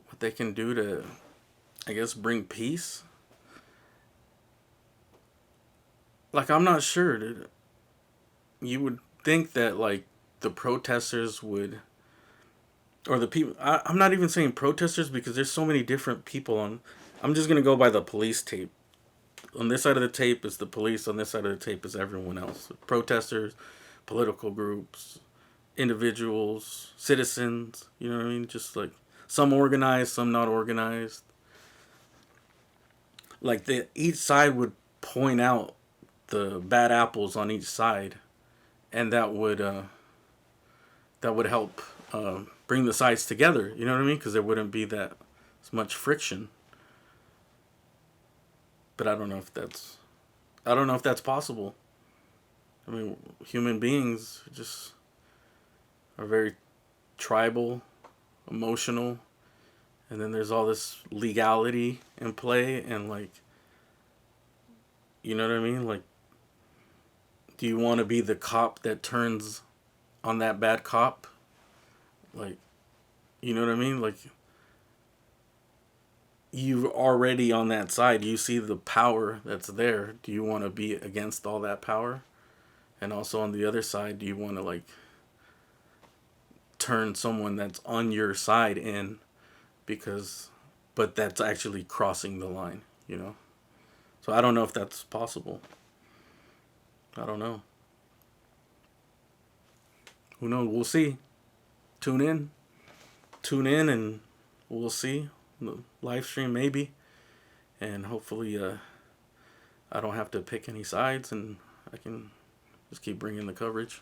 what they can do to, I guess, bring peace. Like, I'm not sure, dude. You would think that like the protesters would, or the people, I'm not even saying protesters because there's so many different people on. I'm just going to go by the police tape. On this side of the tape is the police. On this side of the tape is everyone else. Protesters, political groups, individuals, citizens. You know what I mean? Just like some organized, some not organized. Like each side would point out the bad apples on each side. And that would help bring the sides together. You know what I mean? Because there wouldn't be that as much friction. But I don't know if that's possible. I mean, human beings just are very tribal, emotional, and then there's all this legality in play, and like, you know what I mean? Like, do you want to be the cop that turns on that bad cop? Like, you know what I mean? Like, you're already on that side. You see the power that's there. Do you want to be against all that power? And also on the other side, do you want to like turn someone that's on your side in but that's actually crossing the line, you know? So I don't know if that's possible. I don't know. Who knows? We'll see. Tune in and we'll see. The live stream maybe, and hopefully I don't have to pick any sides and I can just keep bringing the coverage.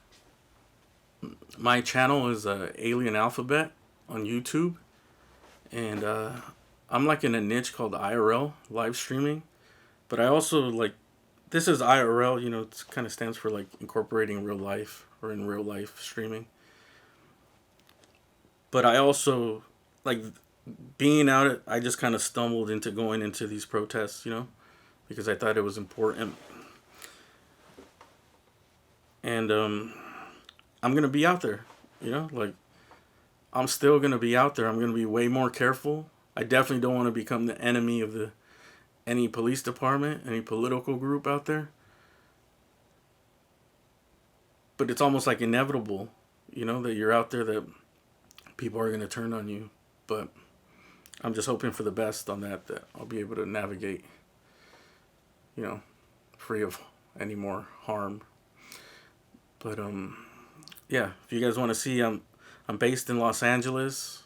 My channel is Alien Alphabet on YouTube, and I'm like in a niche called IRL, live streaming, but I also like, this is IRL, you know, it kind of stands for like incorporating real life or in real life streaming. But I also like being out, I just kind of stumbled into going into these protests, you know, because I thought it was important. And I'm going to be out there, you know, like I'm still going to be out there. I'm going to be way more careful. I definitely don't want to become the enemy of any police department, any political group out there. But it's almost like inevitable, you know, that you're out there, that people are going to turn on you. But I'm just hoping for the best on that I'll be able to navigate, you know, free of any more harm. But yeah, if you guys want to see, I'm based in Los Angeles.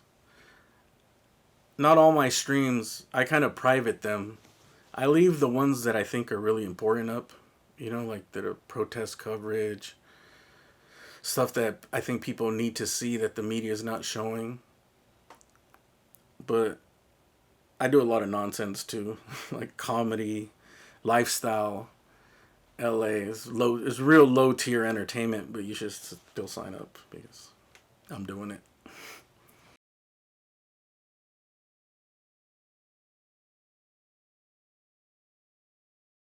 Not all my streams, I kind of private them. I leave the ones that I think are really important up, you know, like that are protest coverage, stuff that I think people need to see that the media is not showing. But I do a lot of nonsense too, like comedy, lifestyle. L.A. is real low tier entertainment, but you should still sign up because I'm doing it.